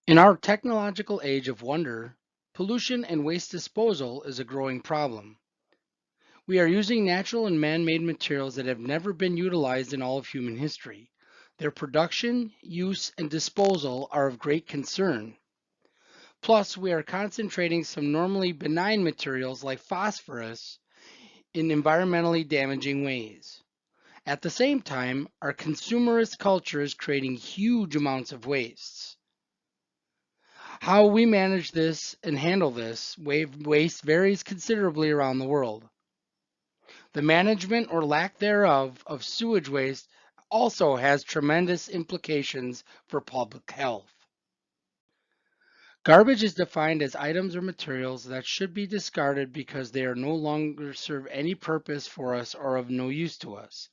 In our technological age of wonder, pollution and waste disposal is a growing problem. We are using natural and man made materials that have never been utilized in all of human history. Their production, use, and disposal are of great concern. Plus, we are concentrating some normally benign materials like phosphorus in environmentally damaging ways. At the same time, our consumerist culture is creating huge amounts of wastes. How we manage this and handle this waste varies considerably around the world. The management or lack thereof of sewage waste also has tremendous implications for public health. Garbage is defined as items or materials that should be discarded because they are no longer serve any purpose for us or of no use to us.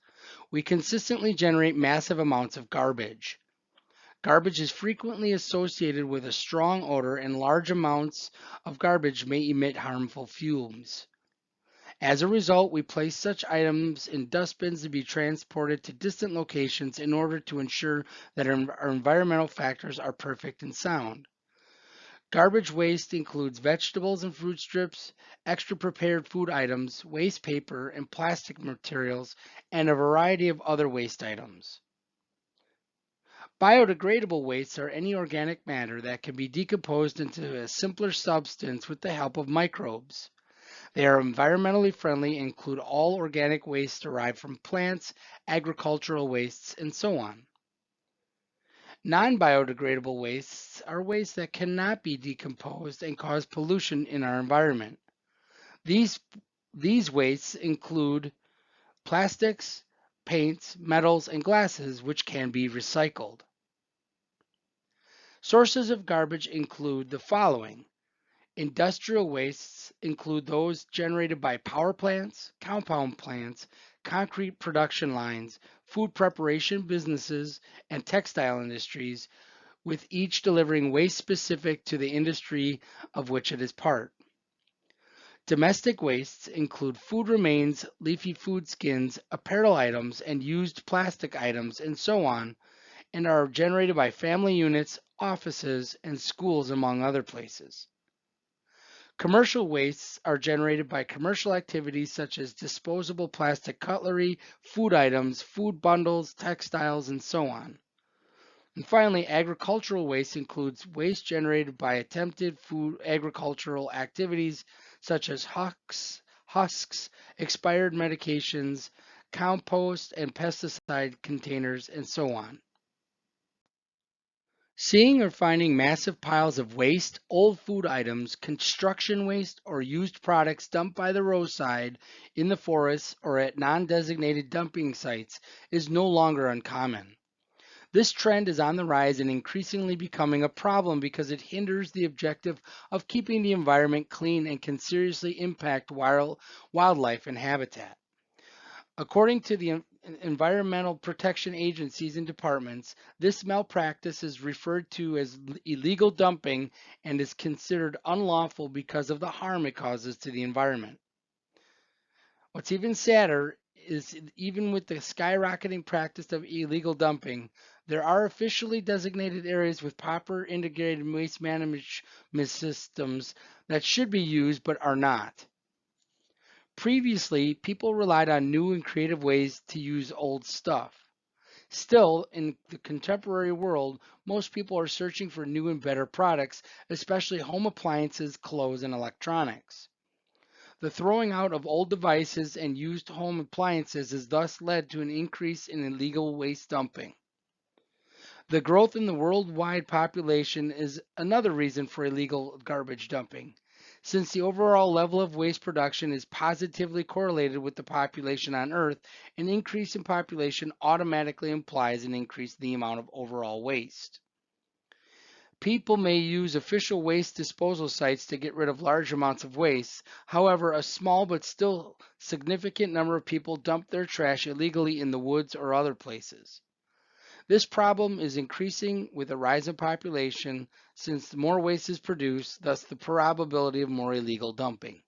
We consistently generate massive amounts of garbage. Garbage is frequently associated with a strong odor, and large amounts of garbage may emit harmful fumes. As a result, we place such items in dustbins to be transported to distant locations in order to ensure that our environmental factors are perfect and sound. Garbage waste includes vegetables and fruit strips, extra prepared food items, waste paper, and plastic materials, and a variety of other waste items. Biodegradable wastes are any organic matter that can be decomposed into a simpler substance with the help of microbes. They are environmentally friendly and include all organic wastes derived from plants, agricultural wastes, and so on. Non biodegradable wastes are wastes that cannot be decomposed and cause pollution in our environment. These, these wastes include plastics, paints, metals, and glasses, which can be recycled. Sources of garbage include the following. Industrial wastes include those generated by power plants, compound plants, concrete production lines, food preparation businesses, and textile industries, with each delivering waste specific to the industry of which it is part. Domestic wastes include food remains, leafy food skins, apparel items, and used plastic items, and so on, and are generated by family units, offices, and schools, among other places. Commercial wastes are generated by commercial activities such as disposable plastic cutlery, food items, food bundles, textiles, and so on. And finally, agricultural waste includes waste generated by attempted food agricultural activities such as husks, expired medications, compost and pesticide containers, and so on. Seeing or finding massive piles of waste, old food items, construction waste, or used products dumped by the roadside, in the forests, or at non designated dumping sites is no longer uncommon. This trend is on the rise and increasingly becoming a problem because it hinders the objective of keeping the environment clean and can seriously impact wildlife and habitat. According to the environmental protection agencies and departments, this malpractice is referred to as illegal dumping and is considered unlawful because of the harm it causes to the environment. What's even sadder is even with the skyrocketing practice of illegal dumping, there are officially designated areas with proper integrated waste management systems that should be used but are not. Previously, people relied on new and creative ways to use old stuff. Still, in the contemporary world, most people are searching for new and better products, especially home appliances, clothes, and electronics. The throwing out of old devices and used home appliances has thus led to an increase in illegal waste dumping. The growth in the worldwide population is another reason for illegal garbage dumping. Since the overall level of waste production is positively correlated with the population on Earth, an increase in population automatically implies an increase in the amount of overall waste. People may use official waste disposal sites to get rid of large amounts of waste. However, a small but still significant number of people dump their trash illegally in the woods or other places. This problem is increasing with the rise in population since more waste is produced, thus the probability of more illegal dumping.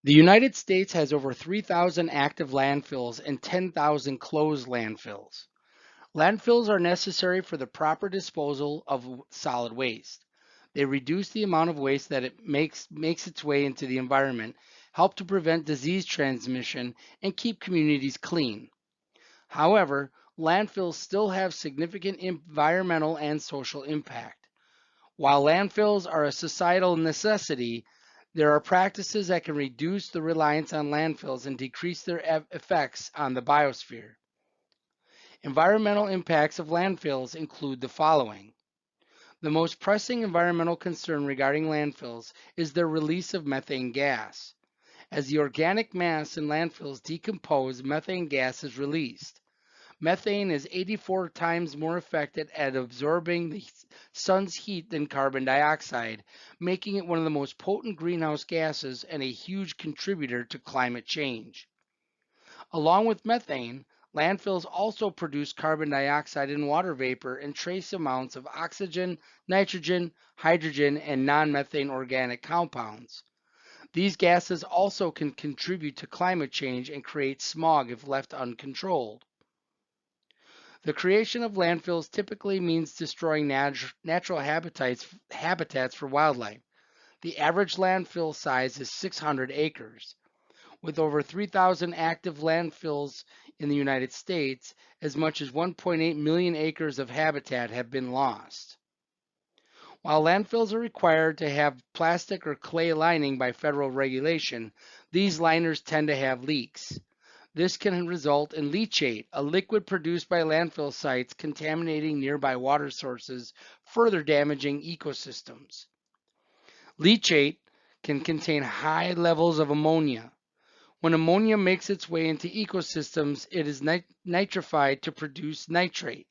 The United States has over 3,000 active landfills and 10,000 closed landfills. Landfills are necessary for the proper disposal of solid waste. They reduce the amount of waste that it makes its way into the environment, help to prevent disease transmission, and keep communities clean. However, landfills still have significant environmental and social impact. While landfills are a societal necessity, there are practices that can reduce the reliance on landfills and decrease their effects on the biosphere. Environmental impacts of landfills include the following. The most pressing environmental concern regarding landfills is their release of methane gas. As the organic mass in landfills decompose, methane gas is released. Methane is 84 times more effective at absorbing the sun's heat than carbon dioxide, making it one of the most potent greenhouse gases and a huge contributor to climate change. Along with methane, landfills also produce carbon dioxide and water vapor and trace amounts of oxygen, nitrogen, hydrogen, and non-methane organic compounds. These gases also can contribute to climate change and create smog if left uncontrolled. The creation of landfills typically means destroying natural habitats for wildlife. The average landfill size is 600 acres. With over 3,000 active landfills in the United States, as much as 1.8 million acres of habitat have been lost. While landfills are required to have plastic or clay lining by federal regulation, these liners tend to have leaks. This can result in leachate, a liquid produced by landfill sites contaminating nearby water sources, further damaging ecosystems. Leachate can contain high levels of ammonia. When ammonia makes its way into ecosystems, it is nitrified to produce nitrate.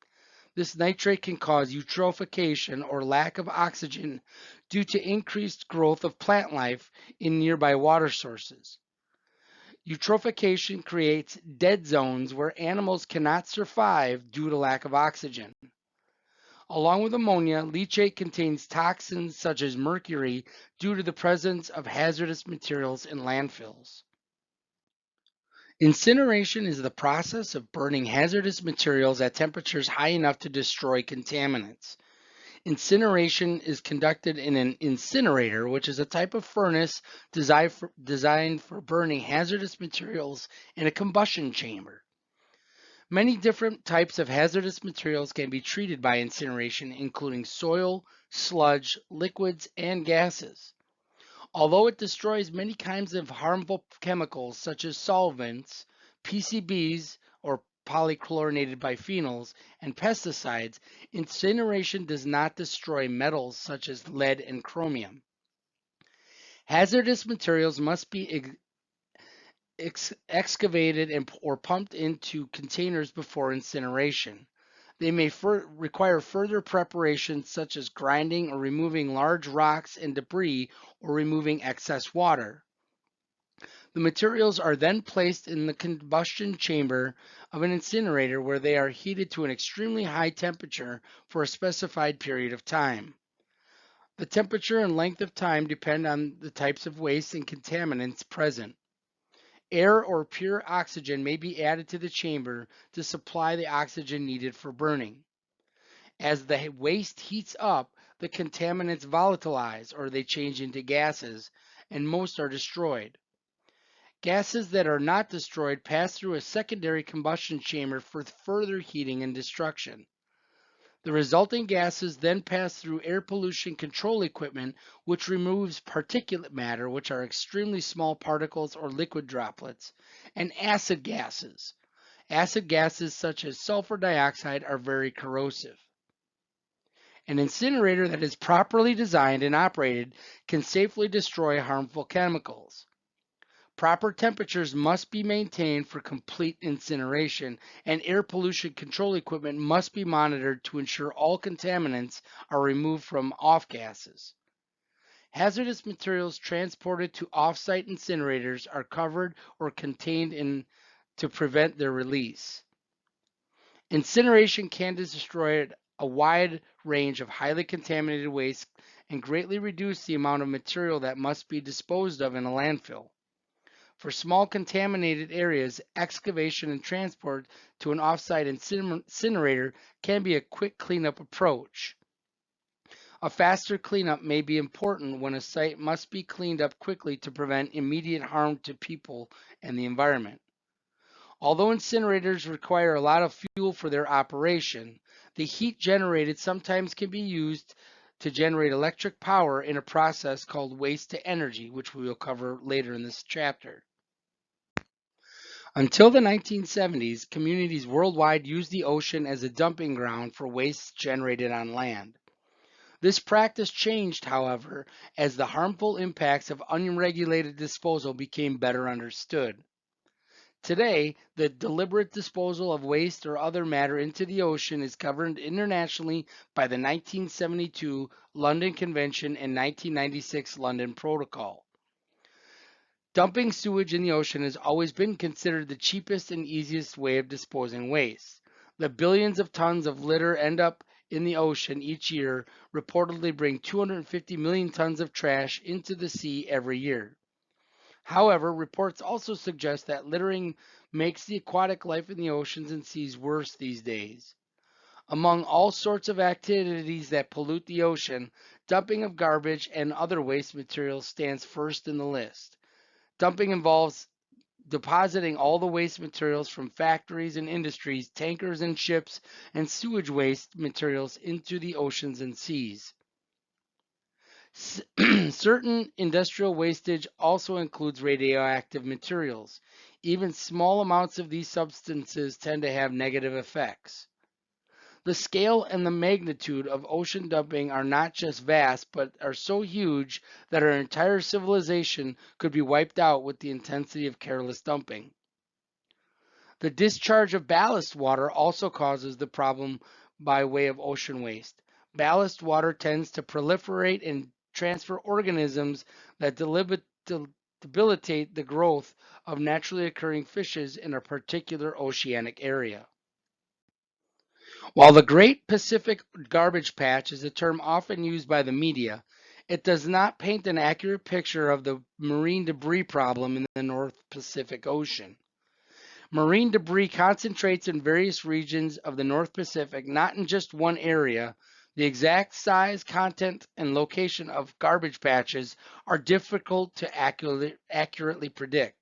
This nitrate can cause eutrophication or lack of oxygen due to increased growth of plant life in nearby water sources. Eutrophication creates dead zones where animals cannot survive due to lack of oxygen. Along with ammonia, leachate contains toxins such as mercury due to the presence of hazardous materials in landfills. Incineration is the process of burning hazardous materials at temperatures high enough to destroy contaminants. Incineration is conducted in an incinerator, which is a type of furnace designed for burning hazardous materials in a combustion chamber. Many different types of hazardous materials can be treated by incineration, including soil, sludge, liquids, and gases. Although it destroys many kinds of harmful chemicals such as solvents, PCBs or polychlorinated biphenyls, and pesticides, incineration does not destroy metals such as lead and chromium. Hazardous materials must be excavated or pumped into containers before incineration. They may require further preparation, such as grinding or removing large rocks and debris or removing excess water. The materials are then placed in the combustion chamber of an incinerator where they are heated to an extremely high temperature for a specified period of time. The temperature and length of time depend on the types of waste and contaminants present. Air or pure oxygen may be added to the chamber to supply the oxygen needed for burning. As the waste heats up, the contaminants volatilize or they change into gases, and most are destroyed. Gases that are not destroyed pass through a secondary combustion chamber for further heating and destruction. The resulting gases then pass through air pollution control equipment, which removes particulate matter, which are extremely small particles or liquid droplets, and acid gases. Acid gases such as sulfur dioxide are very corrosive. An incinerator that is properly designed and operated can safely destroy harmful chemicals. Proper temperatures must be maintained for complete incineration, and air pollution control equipment must be monitored to ensure all contaminants are removed from off gases. Hazardous materials transported to off-site incinerators are covered or contained in to prevent their release. Incineration can destroy a wide range of highly contaminated waste and greatly reduce the amount of material that must be disposed of in a landfill. For small contaminated areas, excavation and transport to an offsite incinerator can be a quick cleanup approach. A faster cleanup may be important when a site must be cleaned up quickly to prevent immediate harm to people and the environment. Although incinerators require a lot of fuel for their operation, the heat generated sometimes can be used to generate electric power in a process called waste to energy, which we will cover later in this chapter. Until the 1970s, communities worldwide used the ocean as a dumping ground for waste generated on land. This practice changed, however, as the harmful impacts of unregulated disposal became better understood. Today, the deliberate disposal of waste or other matter into the ocean is governed internationally by the 1972 London Convention and 1996 London Protocol. Dumping sewage in the ocean has always been considered the cheapest and easiest way of disposing waste. The billions of tons of litter end up in the ocean each year reportedly bring 250 million tons of trash into the sea every year. However, reports also suggest that littering makes the aquatic life in the oceans and seas worse these days. Among all sorts of activities that pollute the ocean, dumping of garbage and other waste materials stands first in the list. Dumping involves depositing all the waste materials from factories and industries, tankers and ships, and sewage waste materials into the oceans and seas. Certain industrial wastage also includes radioactive materials. Even small amounts of these substances tend to have negative effects. The scale and the magnitude of ocean dumping are not just vast, but are so huge that our entire civilization could be wiped out with the intensity of careless dumping. The discharge of ballast water also causes the problem by way of ocean waste. Ballast water tends to proliferate and transfer organisms that debilitate the growth of naturally occurring fishes in a particular oceanic area. While the Great Pacific Garbage Patch is a term often used by the media, it does not paint an accurate picture of the marine debris problem in the North Pacific Ocean. Marine debris concentrates in various regions of the North Pacific, not in just one area. The exact size, content, and location of garbage patches are difficult to accurately predict.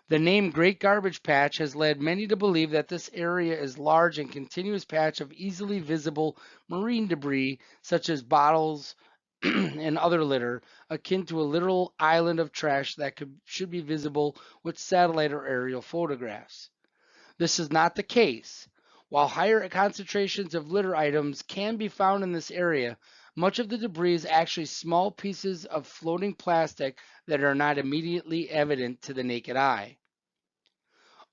The name Great Garbage Patch has led many to believe that this area is a large and continuous patch of easily visible marine debris, such as bottles and other litter, akin to a literal island of trash that should be visible with satellite or aerial photographs. This is not the case. While higher concentrations of litter items can be found in this area, much of the debris is actually small pieces of floating plastic that are not immediately evident to the naked eye.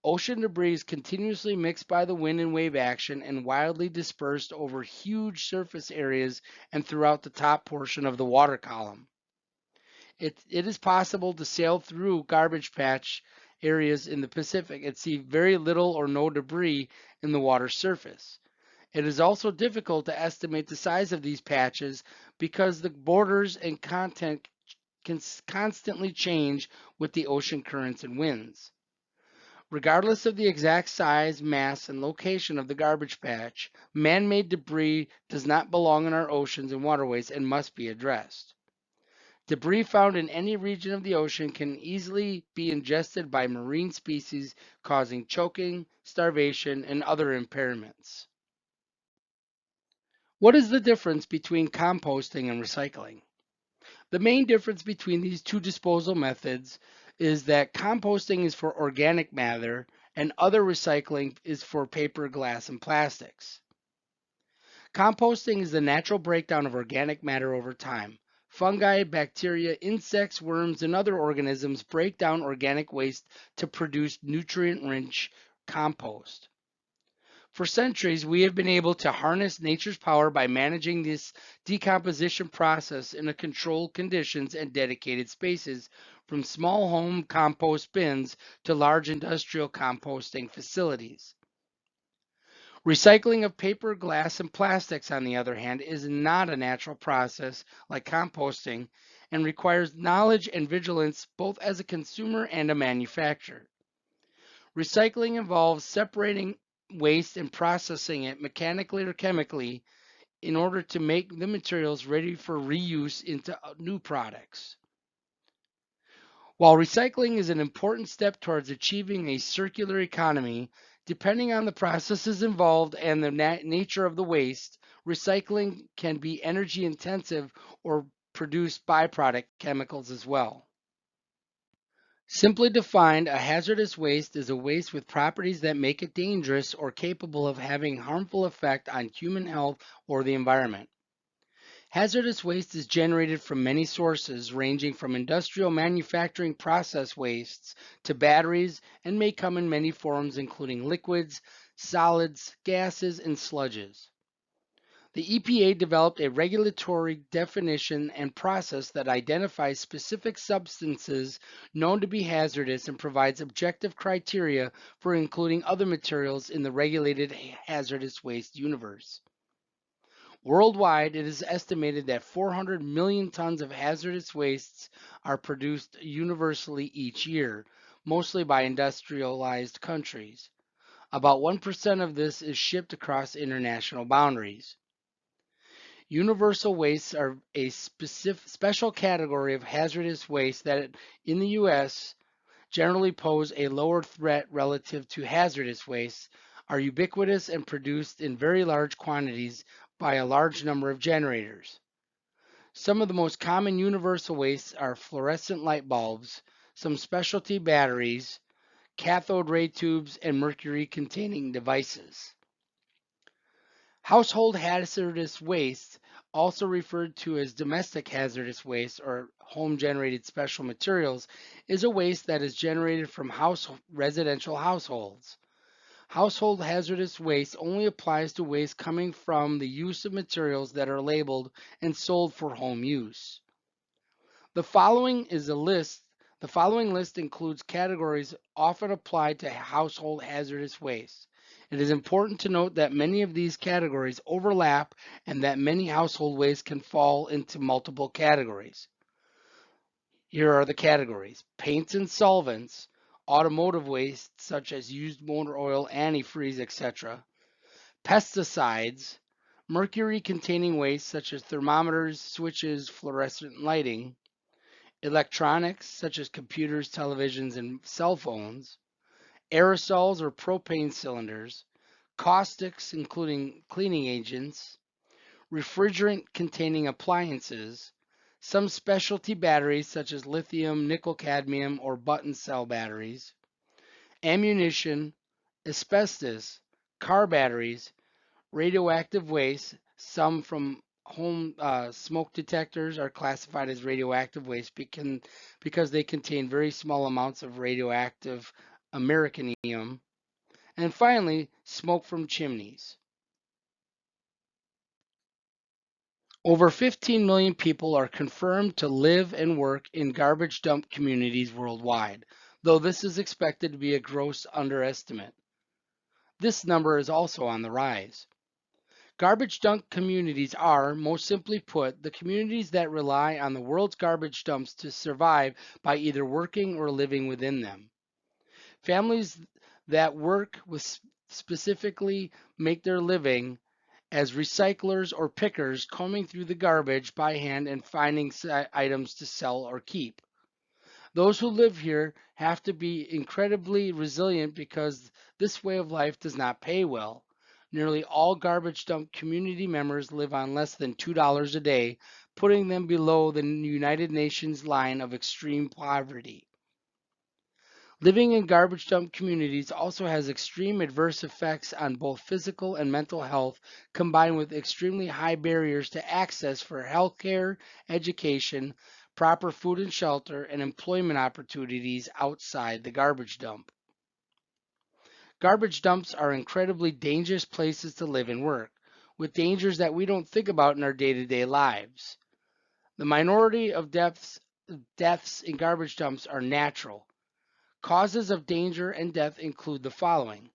Ocean debris is continuously mixed by the wind and wave action and wildly dispersed over huge surface areas and throughout the top portion of the water column. It is possible to sail through garbage patch areas in the Pacific and see very little or no debris in the water surface. It is also difficult to estimate the size of these patches because the borders and content can constantly change with the ocean currents and winds. Regardless of the exact size, mass, and location of the garbage patch, man-made debris does not belong in our oceans and waterways and must be addressed. Debris found in any region of the ocean can easily be ingested by marine species, causing choking, starvation, and other impairments. What is the difference between composting and recycling? The main difference between these two disposal methods is that composting is for organic matter and other recycling is for paper, glass, and plastics. Composting is the natural breakdown of organic matter over time. Fungi, bacteria, insects, worms, and other organisms break down organic waste to produce nutrient-rich compost. For centuries, we have been able to harness nature's power by managing this decomposition process in a controlled conditions and dedicated spaces, from small home compost bins to large industrial composting facilities. Recycling of paper, glass, and plastics, on the other hand, is not a natural process like composting and requires knowledge and vigilance both as a consumer and a manufacturer. Recycling involves separating waste and processing it mechanically or chemically in order to make the materials ready for reuse into new products. While recycling is an important step towards achieving a circular economy, depending on the processes involved and the nature of the waste, recycling can be energy intensive or produce byproduct chemicals as well. Simply defined, a hazardous waste is a waste with properties that make it dangerous or capable of having harmful effect on human health or the environment. Hazardous waste is generated from many sources, ranging from industrial manufacturing process wastes to batteries, and may come in many forms, including liquids, solids, gases, and sludges. The EPA developed a regulatory definition and process that identifies specific substances known to be hazardous and provides objective criteria for including other materials in the regulated hazardous waste universe. Worldwide, it is estimated that 400 million tons of hazardous wastes are produced universally each year, mostly by industrialized countries. About 1% of this is shipped across international boundaries. Universal wastes are a special category of hazardous waste that in the US generally pose a lower threat relative to hazardous wastes, are ubiquitous and produced in very large quantities by a large number of generators. Some of the most common universal wastes are fluorescent light bulbs, some specialty batteries, cathode ray tubes, and mercury containing devices. Household hazardous waste, also referred to as domestic hazardous waste or home generated special materials, is a waste that is generated from residential households. Household hazardous waste only applies to waste coming from the use of materials that are labeled and sold for home use. The following is a list. The following list includes categories often applied to household hazardous waste. It is important to note that many of these categories overlap and that many household waste can fall into multiple categories. Here are the categories: paints and solvents, automotive waste such as used motor oil, antifreeze, etc., pesticides, mercury containing waste such as thermometers, switches, fluorescent lighting, electronics such as computers, televisions, and cell phones, aerosols or propane cylinders, caustics including cleaning agents, refrigerant containing appliances, some specialty batteries such as lithium, nickel cadmium, or button cell batteries, ammunition, asbestos, car batteries, radioactive waste, some from home smoke detectors are classified as radioactive waste because they contain very small amounts of radioactive americanium. And finally, smoke from chimneys. Over 15 million people are confirmed to live and work in garbage dump communities worldwide, though this is expected to be a gross underestimate. This number is also on the rise. Garbage dump communities are, most simply put, the communities that rely on the world's garbage dumps to survive by either working or living within them. Families that work with specifically make their living as recyclers or pickers, combing through the garbage by hand and finding items to sell or keep. Those who live here have to be incredibly resilient because this way of life does not pay well. Nearly all garbage dump community members live on less than $2 a day, putting them below the United Nations line of extreme poverty. Living in garbage dump communities also has extreme adverse effects on both physical and mental health, combined with extremely high barriers to access for healthcare, education, proper food and shelter, and employment opportunities outside the garbage dump. Garbage dumps are incredibly dangerous places to live and work, with dangers that we don't think about in our day-to-day lives. The minority of deaths in garbage dumps are natural. Causes of danger and death include the following: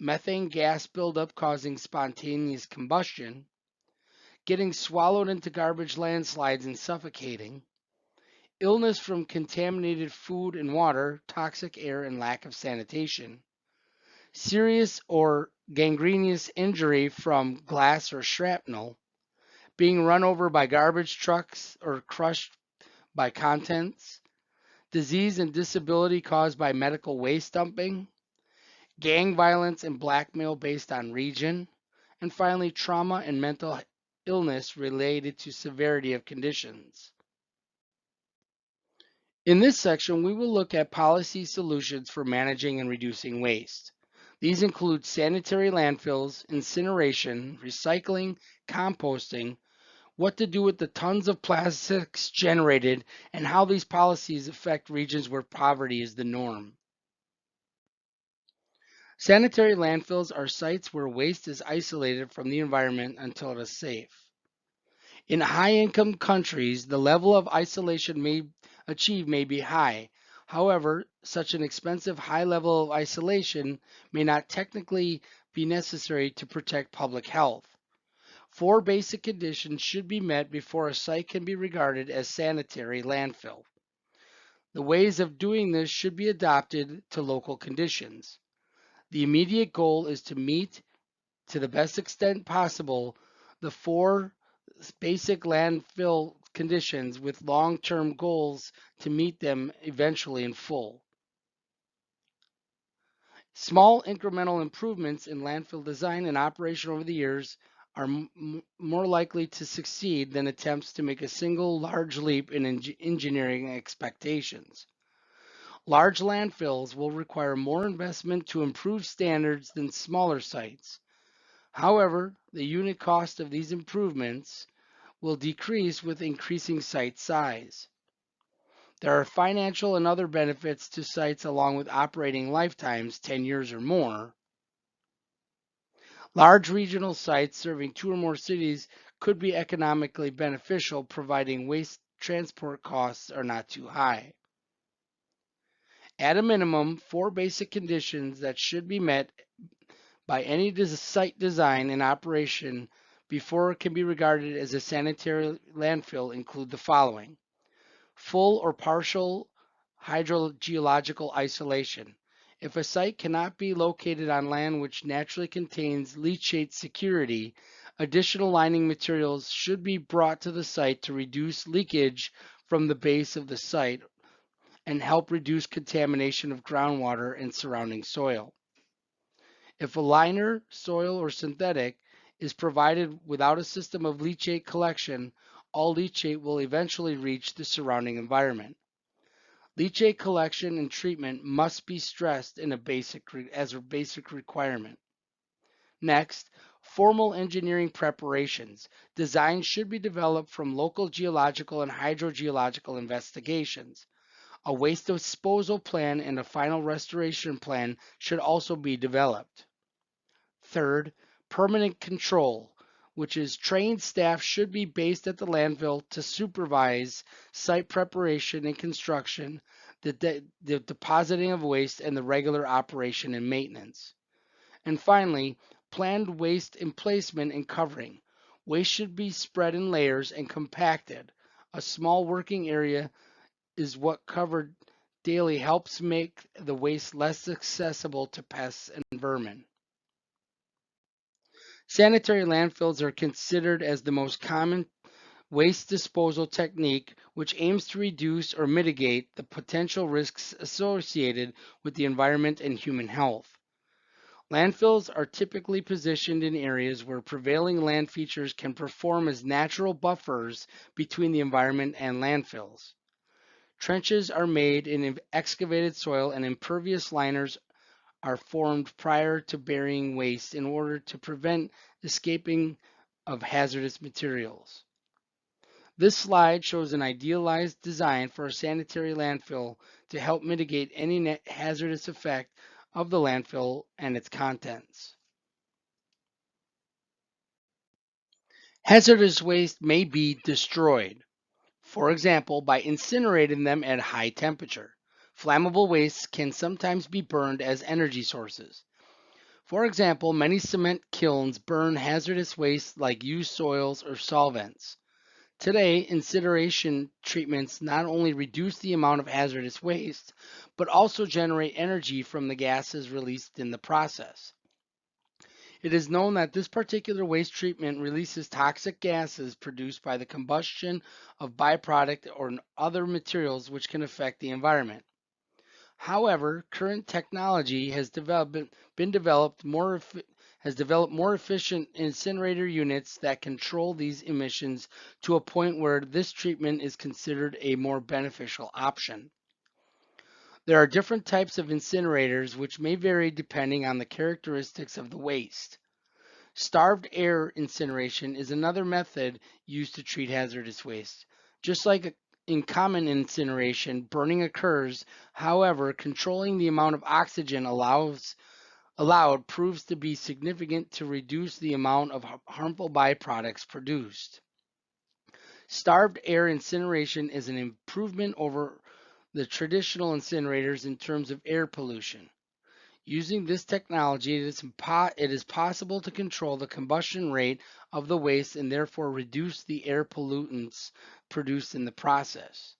methane gas buildup causing spontaneous combustion, getting swallowed into garbage landslides and suffocating, illness from contaminated food and water, toxic air, and lack of sanitation, serious or gangrenous injury from glass or shrapnel, being run over by garbage trucks or crushed by contents, disease and disability caused by medical waste dumping, gang violence and blackmail based on region, and finally, trauma and mental illness related to severity of conditions. In this section, we will look at policy solutions for managing and reducing waste. These include sanitary landfills, incineration, recycling, composting, what to do with the tons of plastics generated, and how these policies affect regions where poverty is the norm. Sanitary landfills are sites where waste is isolated from the environment until it is safe. In high-income countries, the level of isolation achieved may be high. However, such an expensive high level of isolation may not technically be necessary to protect public health. Four basic conditions should be met before a site can be regarded as sanitary landfill. The ways of doing this should be adapted to local conditions. The immediate goal is to meet, to the best extent possible, the four basic landfill conditions with long-term goals to meet them eventually in full. Small incremental improvements in landfill design and operation over the years are more likely to succeed than attempts to make a single large leap in engineering expectations. Large landfills will require more investment to improve standards than smaller sites. However, the unit cost of these improvements will decrease with increasing site size. There are financial and other benefits to sites along with operating lifetimes 10 years or more. Large regional sites serving 2 or more cities could be economically beneficial providing waste transport costs are not too high. At a minimum, 4 basic conditions that should be met by any site design and operation before it can be regarded as a sanitary landfill include the following: full or partial hydrogeological isolation. If a site cannot be located on land which naturally contains leachate security, additional lining materials should be brought to the site to reduce leakage from the base of the site and help reduce contamination of groundwater and surrounding soil. If a liner, soil, or synthetic is provided without a system of leachate collection, all leachate will eventually reach the surrounding environment. Leachate collection and treatment must be stressed as a basic requirement. Next, formal engineering preparations. Designs should be developed from local geological and hydrogeological investigations. A waste disposal plan and a final restoration plan should also be developed. Third, permanent control, which is trained staff should be based at the landfill to supervise site preparation and construction, the depositing of waste, and the regular operation and maintenance. And finally, planned waste emplacement and covering. Waste should be spread in layers and compacted. A small working area is what covered daily helps make the waste less accessible to pests and vermin. Sanitary landfills are considered as the most common waste disposal technique which aims to reduce or mitigate the potential risks associated with the environment and human health. Landfills are typically positioned in areas where prevailing land features can perform as natural buffers between the environment and landfills. Trenches are made in excavated soil and impervious liners are formed prior to burying waste in order to prevent escaping of hazardous materials. This slide shows an idealized design for a sanitary landfill to help mitigate any hazardous effect of the landfill and its contents. Hazardous waste may be destroyed, for example, by incinerating them at high temperature. Flammable wastes can sometimes be burned as energy sources. For example, many cement kilns burn hazardous waste like used soils or solvents. Today, incineration treatments not only reduce the amount of hazardous waste, but also generate energy from the gases released in the process. It is known that this particular waste treatment releases toxic gases produced by the combustion of byproduct or other materials which can affect the environment. However, current technology been developed has developed more efficient incinerator units that control these emissions to a point where this treatment is considered a more beneficial option. There are different types of incinerators which may vary depending on the characteristics of the waste. Starved air incineration is another method used to treat hazardous waste. Just like in common incineration, burning occurs. However, controlling the amount of oxygen allowed proves to be significant to reduce the amount of harmful byproducts produced. Starved air incineration is an improvement over the traditional incinerators in terms of air pollution. Using this technology, it is possible to control the combustion rate of the waste and therefore reduce the air pollutants produced in the process.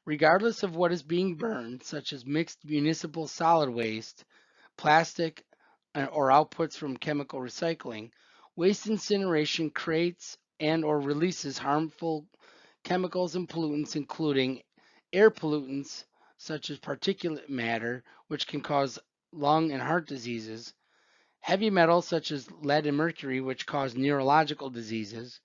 Regardless of what is being burned, such as mixed municipal solid waste, plastic, or outputs from chemical recycling, waste incineration creates and or releases harmful chemicals and pollutants including air pollutants such as particulate matter, which can cause lung and heart diseases, heavy metals such as lead and mercury, which cause neurological diseases,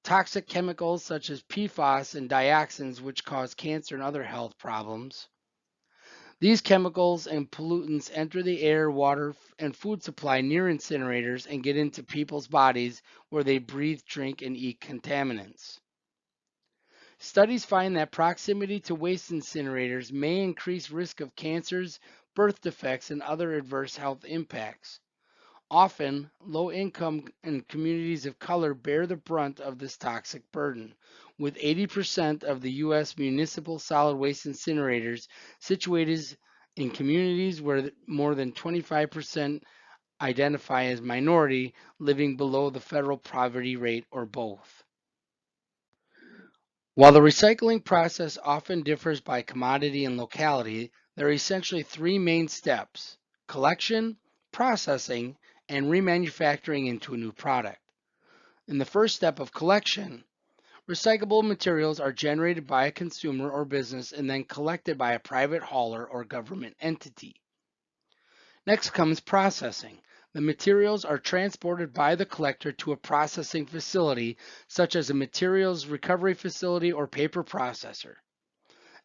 toxic chemicals such as PFAS and dioxins, which cause cancer and other health problems. These chemicals and pollutants enter the air, water, and food supply near incinerators and get into people's bodies where they breathe, drink, and eat contaminants. Studies find that proximity to waste incinerators may increase risk of cancers, birth defects, and other adverse health impacts. Often, low income and communities of color bear the brunt of this toxic burden, with 80% of the U.S. municipal solid waste incinerators situated in communities where more than 25% identify as minority, living below the federal poverty rate or both. While the recycling process often differs by commodity and locality, there are essentially three main steps: collection, processing, and remanufacturing into a new product. In the first step of collection, recyclable materials are generated by a consumer or business and then collected by a private hauler or government entity. Next comes processing. The materials are transported by the collector to a processing facility, such as a materials recovery facility or paper processor.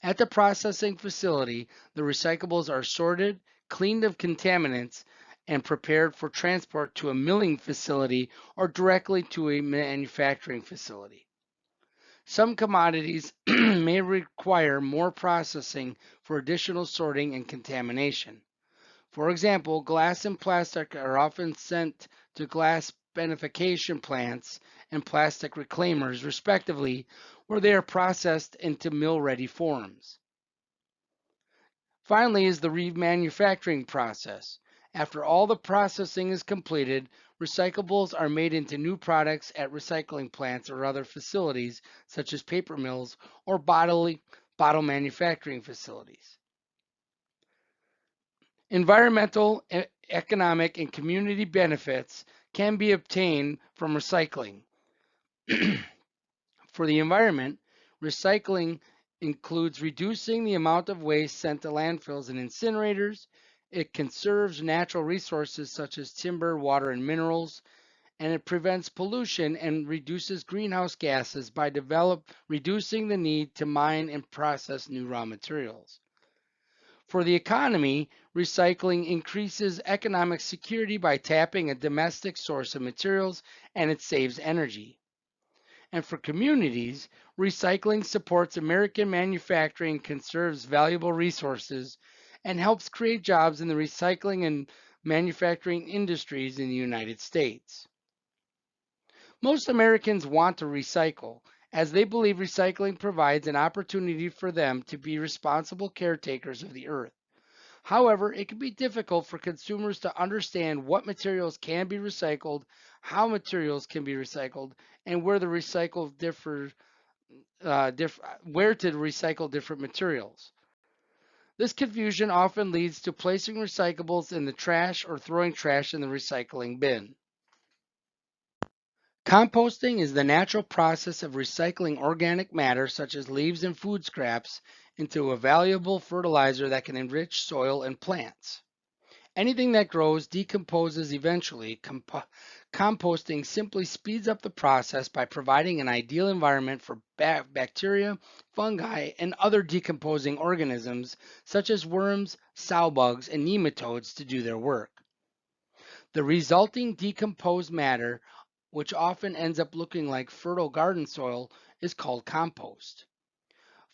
At the processing facility, the recyclables are sorted, cleaned of contaminants, and prepared for transport to a milling facility or directly to a manufacturing facility. Some commodities may require more processing for additional sorting and contamination. For example, glass and plastic are often sent to glass beneficiation plants and plastic reclaimers, respectively, where they are processed into mill-ready forms. Finally is the remanufacturing process. After all the processing is completed, recyclables are made into new products at recycling plants or other facilities, such as paper mills or bottle manufacturing facilities. Environmental, economic, and community benefits can be obtained from recycling. For the environment, recycling includes reducing the amount of waste sent to landfills and incinerators. It conserves natural resources such as timber, water, and minerals, and it prevents pollution and reduces greenhouse gases by reducing the need to mine and process new raw materials. For the economy, recycling increases economic security by tapping a domestic source of materials, and it saves energy. And for communities, recycling supports American manufacturing, conserves valuable resources, and helps create jobs in the recycling and manufacturing industries in the United States. Most Americans want to recycle, as they believe recycling provides an opportunity for them to be responsible caretakers of the earth. However, it can be difficult for consumers to understand what materials can be recycled, how materials can be recycled, and where the recycle where to recycle different materials. This confusion often leads to placing recyclables in the trash or throwing trash in the recycling bin. Composting is the natural process of recycling organic matter such as leaves and food scraps into a valuable fertilizer that can enrich soil and plants. Anything that grows decomposes eventually. Composting simply speeds up the process by providing an ideal environment for bacteria, fungi, and other decomposing organisms such as worms, sow bugs, and nematodes to do their work. The resulting decomposed matter, which often ends up looking like fertile garden soil, is called compost.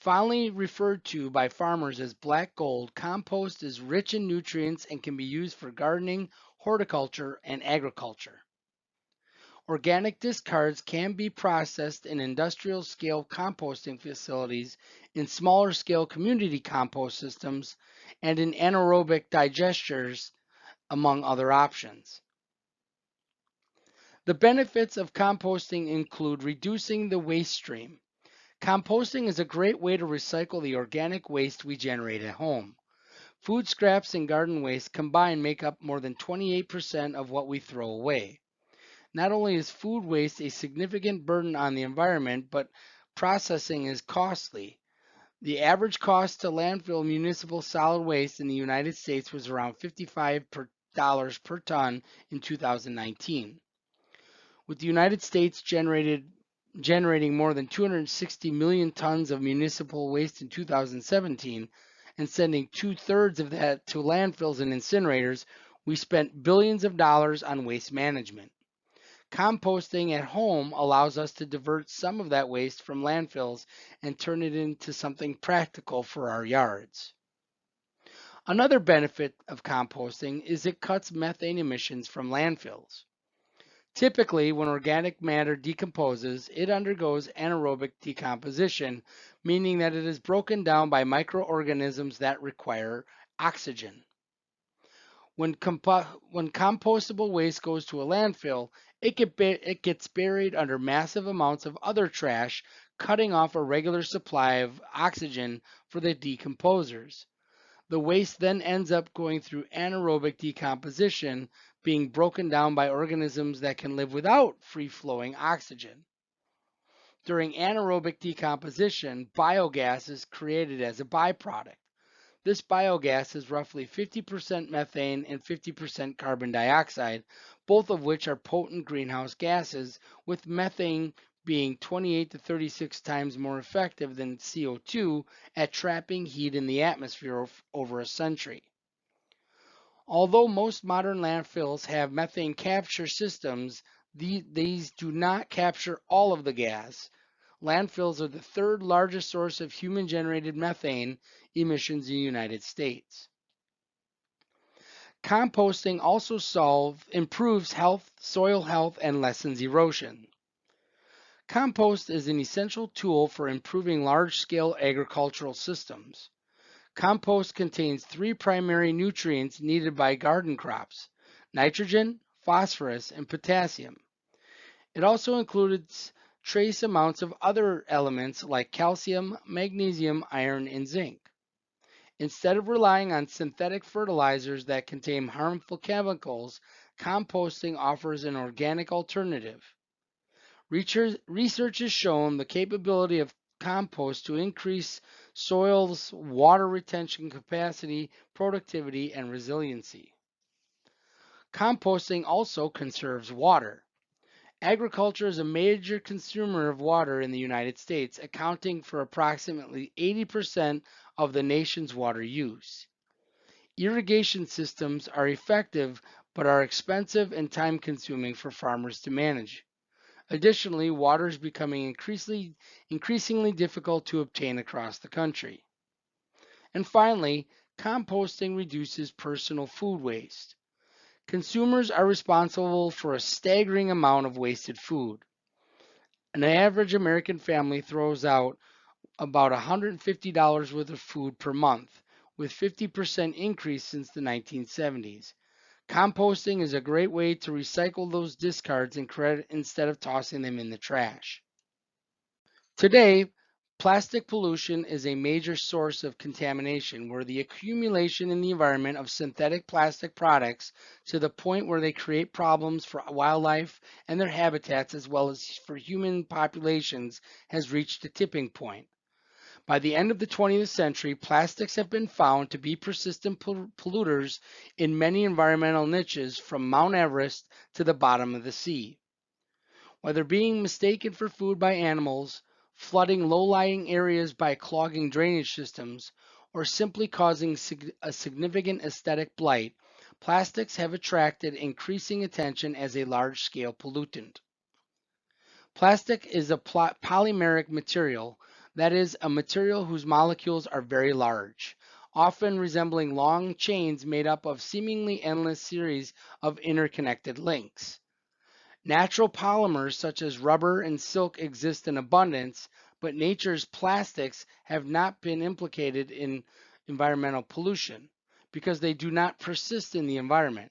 Fondly referred to by farmers as black gold, compost is rich in nutrients and can be used for gardening, horticulture, and agriculture. Organic discards can be processed in industrial scale composting facilities, in smaller scale community compost systems, and in anaerobic digesters, among other options. The benefits of composting include reducing the waste stream. Composting is a great way to recycle the organic waste we generate at home. Food scraps and garden waste combined make up more than 28% of what we throw away. Not only is food waste a significant burden on the environment, but processing is costly. The average cost to landfill municipal solid waste in the United States was around $55 per ton in 2019. With the United States generating more than 260 million tons of municipal waste in 2017 and sending two-thirds of that to landfills and incinerators, we spent billions of dollars on waste management. Composting at home allows us to divert some of that waste from landfills and turn it into something practical for our yards. Another benefit of composting is it cuts methane emissions from landfills. Typically, when organic matter decomposes, it undergoes anaerobic decomposition, meaning that it is broken down by microorganisms that require oxygen. When compostable waste goes to a landfill, it gets buried under massive amounts of other trash, cutting off a regular supply of oxygen for the decomposers. The waste then ends up going through anaerobic decomposition, being broken down by organisms that can live without free flowing oxygen. During anaerobic decomposition, biogas is created as a byproduct. This biogas is roughly 50% methane and 50% carbon dioxide, both of which are potent greenhouse gases, with methane being 28 to 36 times more effective than CO2 at trapping heat in the atmosphere over a century. Although most modern landfills have methane capture systems, these do not capture all of the gas. Landfills are the third largest source of human generated methane emissions in the United States. Composting also improves soil health, and lessens erosion. Compost is an essential tool for improving large scale agricultural systems. Compost contains three primary nutrients needed by garden crops: nitrogen, phosphorus, and potassium. It also includes trace amounts of other elements like calcium, magnesium, iron, and zinc. Instead of relying on synthetic fertilizers that contain harmful chemicals, composting offers an organic alternative. Research has shown the capability of compost to increase soil's water retention capacity, productivity, and resiliency. Composting also conserves water. Agriculture is a major consumer of water in the United States, accounting for approximately 80% of the nation's water use. Irrigation systems are effective but are expensive and time consuming for farmers to manage. Additionally, water is becoming increasingly difficult to obtain across the country. And finally, composting reduces personal food waste. Consumers are responsible for a staggering amount of wasted food. An average American family throws out about $150 worth of food per month, with 50% increase since the 1970s. Composting is a great way to recycle those discards instead of tossing them in the trash. Today, plastic pollution is a major source of contamination where the accumulation in the environment of synthetic plastic products to the point where they create problems for wildlife and their habitats as well as for human populations has reached a tipping point. By the end of the 20th century, plastics have been found to be persistent polluters in many environmental niches from Mount Everest to the bottom of the sea. Whether being mistaken for food by animals, flooding low-lying areas by clogging drainage systems, or simply causing a significant aesthetic blight, plastics have attracted increasing attention as a large-scale pollutant. Plastic is a polymeric material, that is, a material whose molecules are very large, often resembling long chains made up of seemingly endless series of interconnected links. Natural polymers such as rubber and silk exist in abundance, but nature's plastics have not been implicated in environmental pollution because they do not persist in the environment.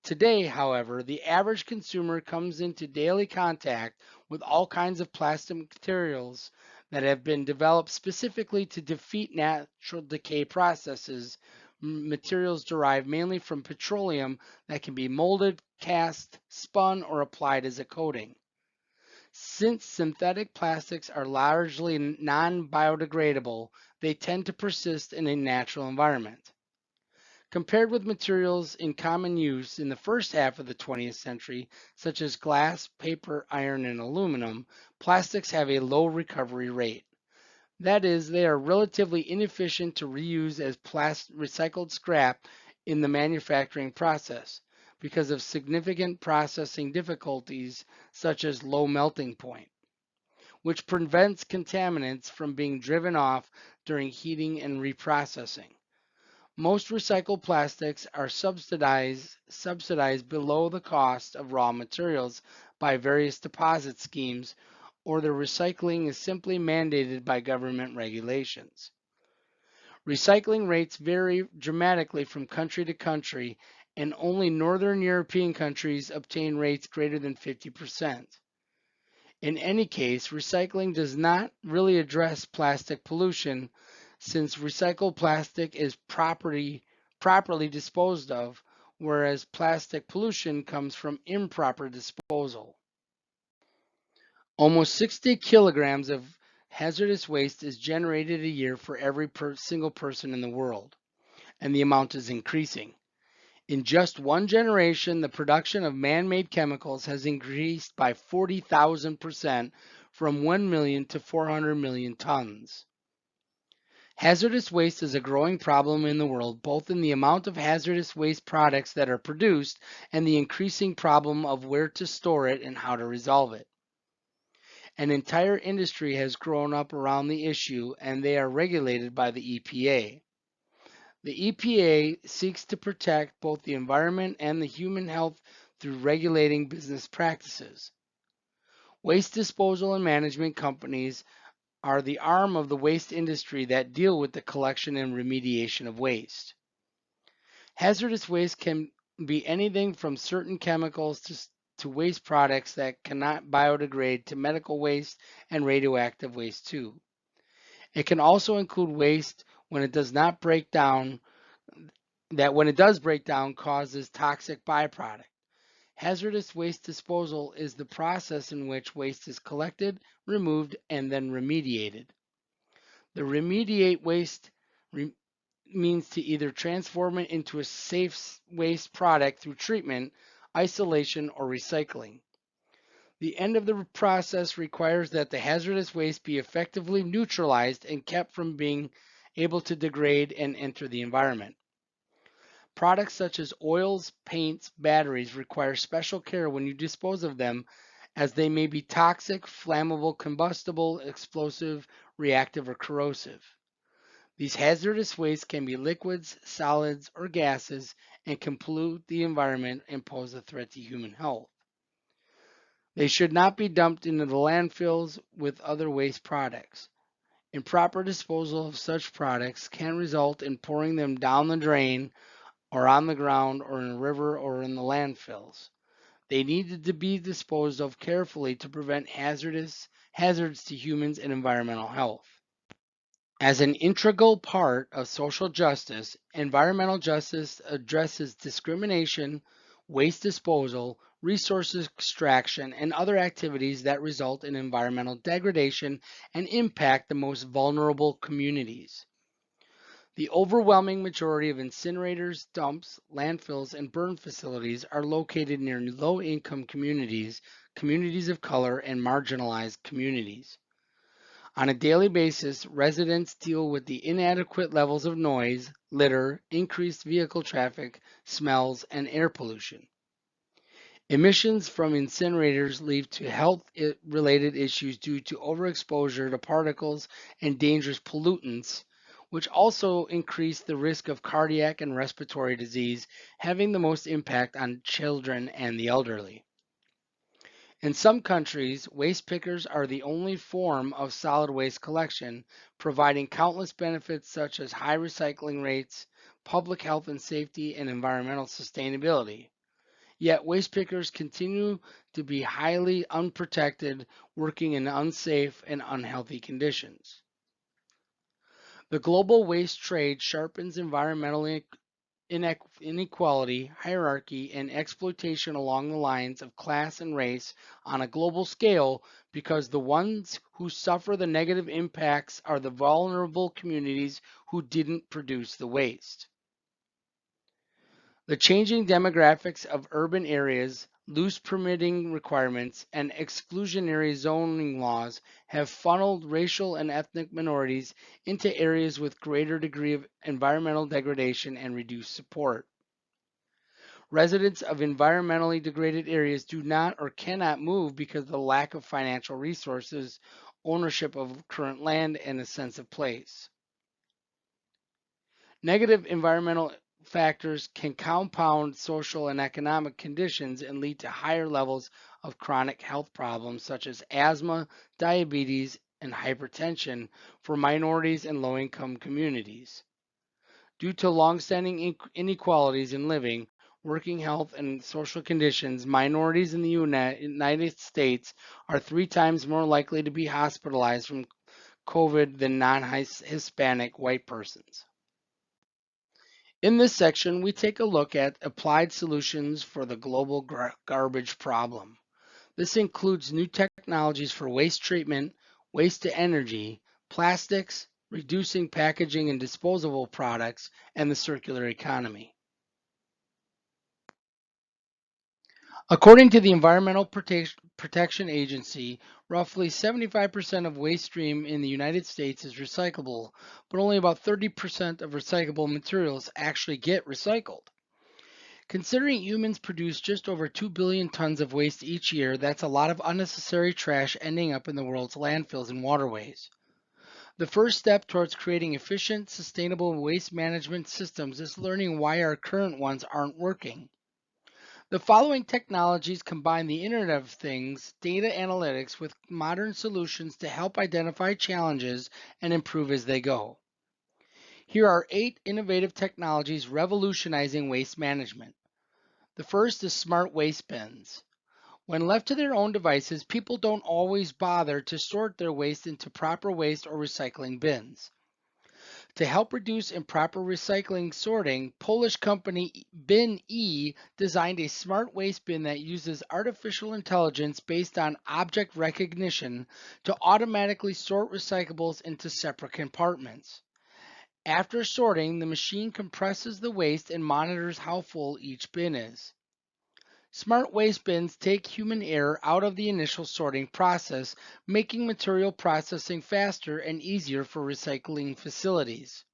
Today, however, the average consumer comes into daily contact with all kinds of plastic materials that have been developed specifically to defeat natural decay processes, materials derived mainly from petroleum that can be molded, cast, spun, or applied as a coating. Since synthetic plastics are largely non-biodegradable, they tend to persist in a natural environment. Compared with materials in common use in the first half of the 20th century, such as glass, paper, iron, and aluminum, plastics have a low recovery rate. That is, they are relatively inefficient to reuse as recycled scrap in the manufacturing process because of significant processing difficulties such as low melting point, which prevents contaminants from being driven off during heating and reprocessing. Most recycled plastics are subsidized below the cost of raw materials by various deposit schemes, or their recycling is simply mandated by government regulations. Recycling rates vary dramatically from country to country, and only Northern European countries obtain rates greater than 50%. In any case, recycling does not really address plastic pollution since recycled plastic is properly disposed of, whereas plastic pollution comes from improper disposal. Almost 60 kilograms of hazardous waste is generated a year for every single person in the world, and the amount is increasing. In just one generation, the production of man-made chemicals has increased by 40,000% from 1 million to 400 million tons. Hazardous waste is a growing problem in the world, both in the amount of hazardous waste products that are produced and the increasing problem of where to store it and how to resolve it. An entire industry has grown up around the issue, and they are regulated by the EPA. The EPA seeks to protect both the environment and the human health through regulating business practices. Waste disposal and management companies are the arm of the waste industry that deal with the collection and remediation of waste. Hazardous waste can be anything from certain chemicals to waste products that cannot biodegrade to medical waste and radioactive waste too. It can also include waste when it does not break down that when it does break down causes toxic byproduct. Hazardous waste disposal is the process in which waste is collected, removed, and then remediated. The remediate waste means to either transform it into a safe waste product through treatment, isolation, or recycling. The end of the process requires that the hazardous waste be effectively neutralized and kept from being able to degrade and enter the environment. Products such as oils, paints, batteries require special care when you dispose of them as they may be toxic, flammable, combustible, explosive, reactive, or corrosive. These hazardous wastes can be liquids, solids, or gases and can pollute the environment and pose a threat to human health. They should not be dumped into the landfills with other waste products. Improper disposal of such products can result in pouring them down the drain or on the ground or in a river or in the landfills. They needed to be disposed of carefully to prevent hazards to humans and environmental health. As an integral part of social justice, environmental justice addresses discrimination, waste disposal, resource extraction, and other activities that result in environmental degradation and impact the most vulnerable communities. The overwhelming majority of incinerators, dumps, landfills, and burn facilities are located near low income communities, communities of color, and marginalized communities. On a daily basis, residents deal with the inadequate levels of noise, litter, increased vehicle traffic, smells, and air pollution. Emissions from incinerators lead to health related issues due to overexposure to particles and dangerous pollutants, which also increase the risk of cardiac and respiratory disease, having the most impact on children and the elderly. In some countries, waste pickers are the only form of solid waste collection, providing countless benefits such as high recycling rates, public health and safety, and environmental sustainability. Yet waste pickers continue to be highly unprotected, working in unsafe and unhealthy conditions. The global waste trade sharpens environmental inequality, hierarchy, and exploitation along the lines of class and race on a global scale because the ones who suffer the negative impacts are the vulnerable communities who didn't produce the waste. The changing demographics of urban areas, loose permitting requirements, and exclusionary zoning laws have funneled racial and ethnic minorities into areas with greater degree of environmental degradation and reduced support. Residents of environmentally degraded areas do not or cannot move because of the lack of financial resources, ownership of current land, and a sense of place. Negative environmental factors can compound social and economic conditions and lead to higher levels of chronic health problems such as asthma, diabetes, and hypertension for minorities and low income communities. Due to longstanding inequalities in living, working health, and social conditions, minorities in the United States are 3 times more likely to be hospitalized from COVID than non Hispanic white persons. In this section, we take a look at applied solutions for the global garbage problem. This includes new technologies for waste treatment, waste to energy, plastics, reducing packaging and disposable products, and the circular economy. According to the Environmental Protection Agency, roughly 75% of waste stream in the United States is recyclable, but only about 30% of recyclable materials actually get recycled. Considering humans produce just over 2 billion tons of waste each year, that's a lot of unnecessary trash ending up in the world's landfills and waterways. The first step towards creating efficient, sustainable waste management systems is learning why our current ones aren't working. The following technologies combine the Internet of Things, data analytics with modern solutions to help identify challenges and improve as they go. Here are 8 innovative technologies revolutionizing waste management. The first is smart waste bins. When left to their own devices, people don't always bother to sort their waste into proper waste or recycling bins. To help reduce improper recycling sorting, Polish company Bin.e designed a smart waste bin that uses artificial intelligence based on object recognition to automatically sort recyclables into separate compartments. After sorting, the machine compresses the waste and monitors how full each bin is. Smart waste bins take human error out of the initial sorting process, making material processing faster and easier for recycling facilities.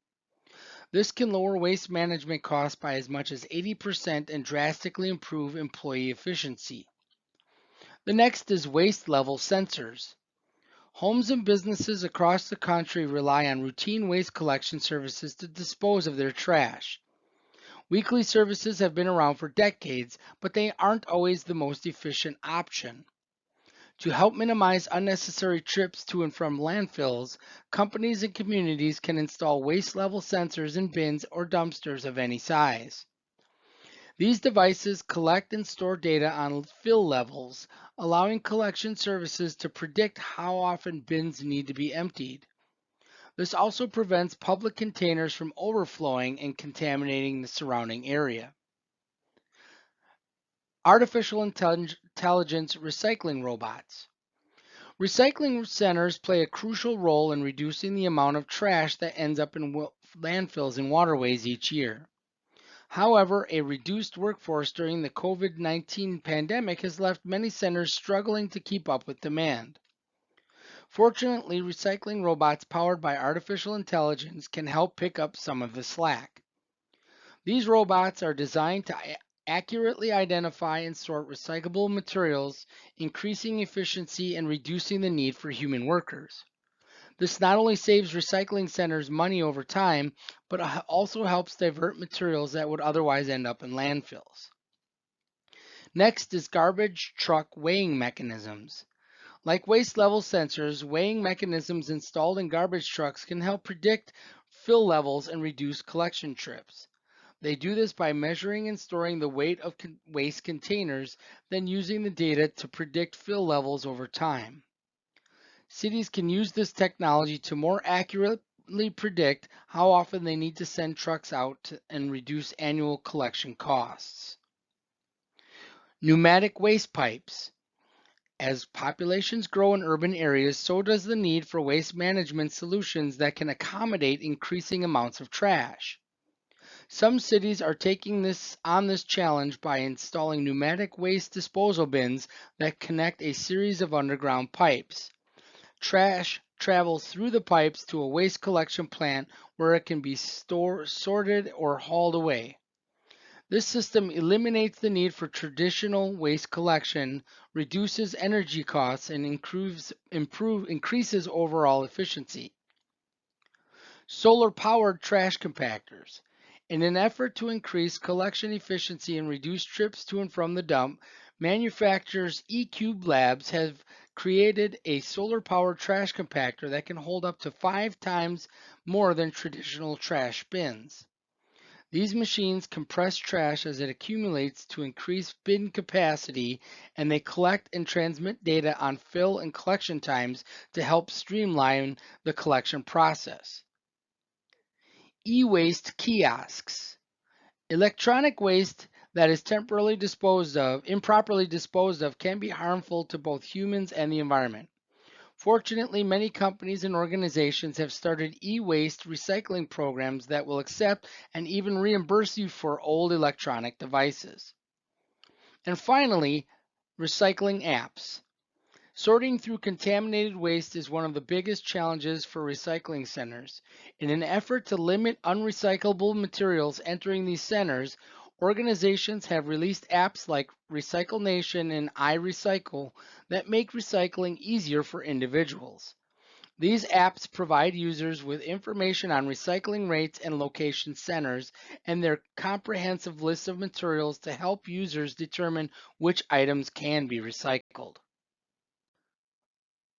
This can lower waste management costs by as much as 80% and drastically improve employee efficiency. The next is waste level sensors. Homes and businesses across the country rely on routine waste collection services to dispose of their trash. Weekly services have been around for decades, but they aren't always the most efficient option. To help minimize unnecessary trips to and from landfills, companies and communities can install waste level sensors in bins or dumpsters of any size. These devices collect and store data on fill levels, allowing collection services to predict how often bins need to be emptied. This also prevents public containers from overflowing and contaminating the surrounding area. Artificial intelligence recycling robots. Recycling centers play a crucial role in reducing the amount of trash that ends up in landfills and waterways each year. However, a reduced workforce during the COVID-19 pandemic has left many centers struggling to keep up with demand. Fortunately, recycling robots powered by artificial intelligence can help pick up some of the slack. These robots are designed to accurately identify and sort recyclable materials, increasing efficiency and reducing the need for human workers. This not only saves recycling centers money over time, but also helps divert materials that would otherwise end up in landfills. Next is garbage truck weighing mechanisms. Like waste level sensors, weighing mechanisms installed in garbage trucks can help predict fill levels and reduce collection trips. They do this by measuring and storing the weight of waste containers, then using the data to predict fill levels over time. Cities can use this technology to more accurately predict how often they need to send trucks out and reduce annual collection costs. Pneumatic waste pipes. As populations grow in urban areas, so does the need for waste management solutions that can accommodate increasing amounts of trash. Some cities are taking this challenge by installing pneumatic waste disposal bins that connect a series of underground pipes. Trash travels through the pipes to a waste collection plant where it can be sorted or hauled away. This system eliminates the need for traditional waste collection, reduces energy costs, and increases overall efficiency. Solar-powered trash compactors. In an effort to increase collection efficiency and reduce trips to and from the dump, manufacturers eCube Labs have created a solar-powered trash compactor that can hold up to 5 times more than traditional trash bins. These machines compress trash as it accumulates to increase bin capacity, and they collect and transmit data on fill and collection times to help streamline the collection process. E-waste kiosks. Electronic waste that is improperly disposed of can be harmful to both humans and the environment. Fortunately, many companies and organizations have started e-waste recycling programs that will accept and even reimburse you for old electronic devices. And finally, recycling apps. Sorting through contaminated waste is one of the biggest challenges for recycling centers. In an effort to limit unrecyclable materials entering these centers, organizations have released apps like Recycle Nation and iRecycle that make recycling easier for individuals. These apps provide users with information on recycling rates and location centers and their comprehensive list of materials to help users determine which items can be recycled.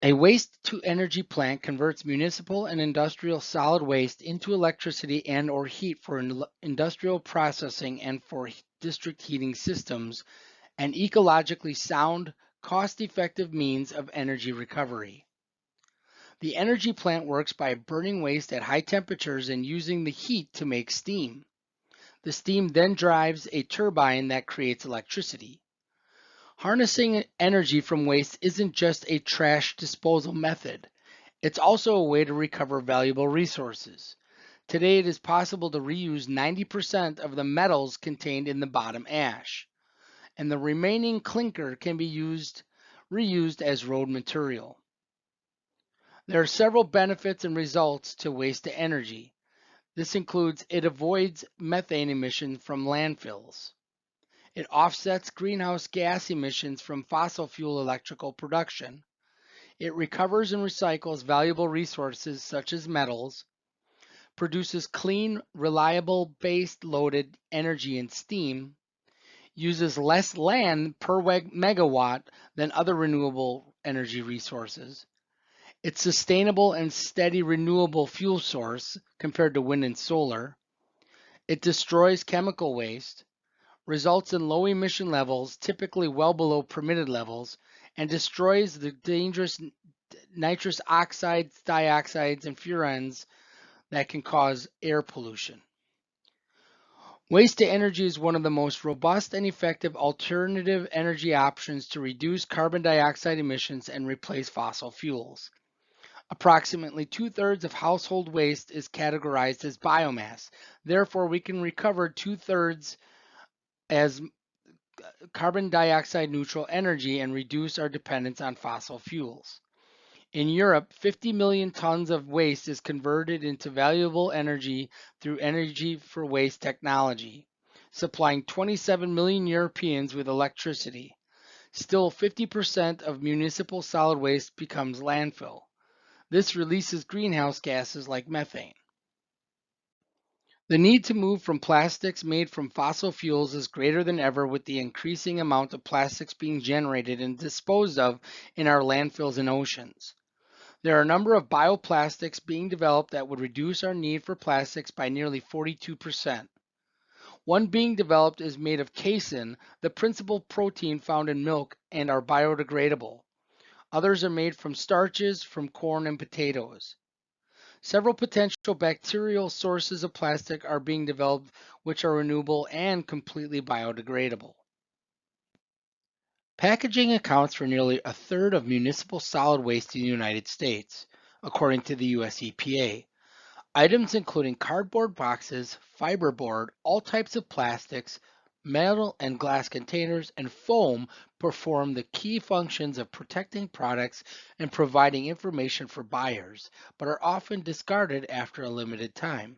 A waste-to-energy plant converts municipal and industrial solid waste into electricity and/or heat for industrial processing and for district heating systems, an ecologically sound, cost-effective means of energy recovery. The energy plant works by burning waste at high temperatures and using the heat to make steam. The steam then drives a turbine that creates electricity. Harnessing energy from waste isn't just a trash disposal method. It's also a way to recover valuable resources. Today, it is possible to reuse 90% of the metals contained in the bottom ash, and the remaining clinker can be reused as road material. There are several benefits and results to waste to energy. This includes it avoids methane emissions from landfills. It offsets greenhouse gas emissions from fossil fuel electrical production. It recovers and recycles valuable resources such as metals, produces clean, reliable base loaded energy and steam, uses less land per megawatt than other renewable energy resources. It's sustainable and steady renewable fuel source compared to wind and solar. It destroys chemical waste, results in low emission levels, typically well below permitted levels, and destroys the dangerous nitrous oxides, dioxides, and furans that can cause air pollution. Waste to energy is one of the most robust and effective alternative energy options to reduce carbon dioxide emissions and replace fossil fuels. Approximately two-thirds of household waste is categorized as biomass. Therefore, we can recover two-thirds as carbon dioxide neutral energy and reduce our dependence on fossil fuels. In Europe, 50 million tons of waste is converted into valuable energy through energy for waste technology, supplying 27 million Europeans with electricity. Still, 50% of municipal solid waste becomes landfill. This releases greenhouse gases like methane. The need to move from plastics made from fossil fuels is greater than ever with the increasing amount of plastics being generated and disposed of in our landfills and oceans. There are a number of bioplastics being developed that would reduce our need for plastics by nearly 42%. One being developed is made of casein, the principal protein found in milk, and are biodegradable. Others are made from starches from corn and potatoes. Several potential bacterial sources of plastic are being developed which are renewable and completely biodegradable. Packaging accounts for nearly a third of municipal solid waste in the United States, according to the US EPA. Items including cardboard boxes, fiberboard, all types of plastics, metal and glass containers, and foam perform the key functions of protecting products and providing information for buyers, but are often discarded after a limited time.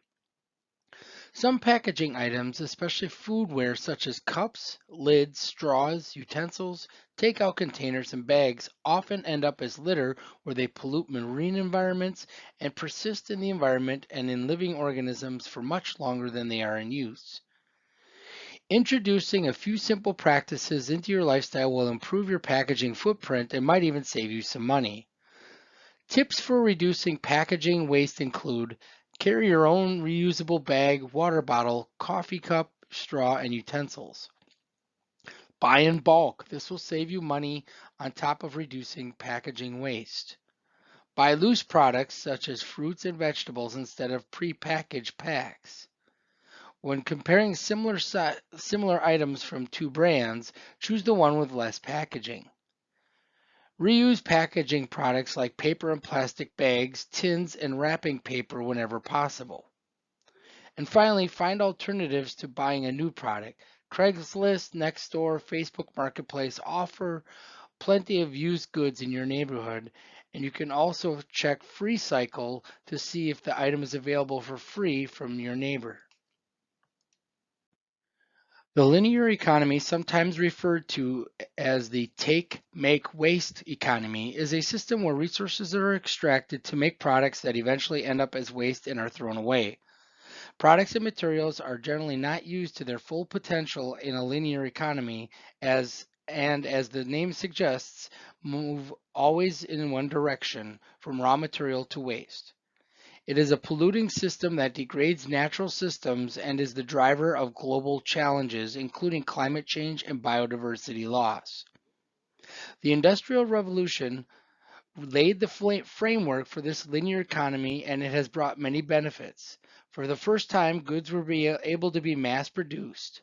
Some packaging items, especially foodware such as cups, lids, straws, utensils, takeout containers, and bags, often end up as litter where they pollute marine environments and persist in the environment and in living organisms for much longer than they are in use. Introducing a few simple practices into your lifestyle will improve your packaging footprint and might even save you some money. Tips for reducing packaging waste include carry your own reusable bag, water bottle, coffee cup, straw, and utensils. Buy in bulk. This will save you money on top of reducing packaging waste. Buy loose products such as fruits and vegetables instead of prepackaged packs. When comparing similar items from two brands, choose the one with less packaging. Reuse packaging products like paper and plastic bags, tins, and wrapping paper whenever possible. And finally, find alternatives to buying a new product. Craigslist, Nextdoor, Facebook Marketplace offer plenty of used goods in your neighborhood, and you can also check FreeCycle to see if the item is available for free from your neighbor. The linear economy, sometimes referred to as the take, make, waste economy, is a system where resources are extracted to make products that eventually end up as waste and are thrown away. Products and materials are generally not used to their full potential in a linear economy as the name suggests, move always in one direction from raw material to waste. It is a polluting system that degrades natural systems and is the driver of global challenges, including climate change and biodiversity loss. The Industrial Revolution laid the framework for this linear economy, and it has brought many benefits. For the first time, goods were able to be mass produced.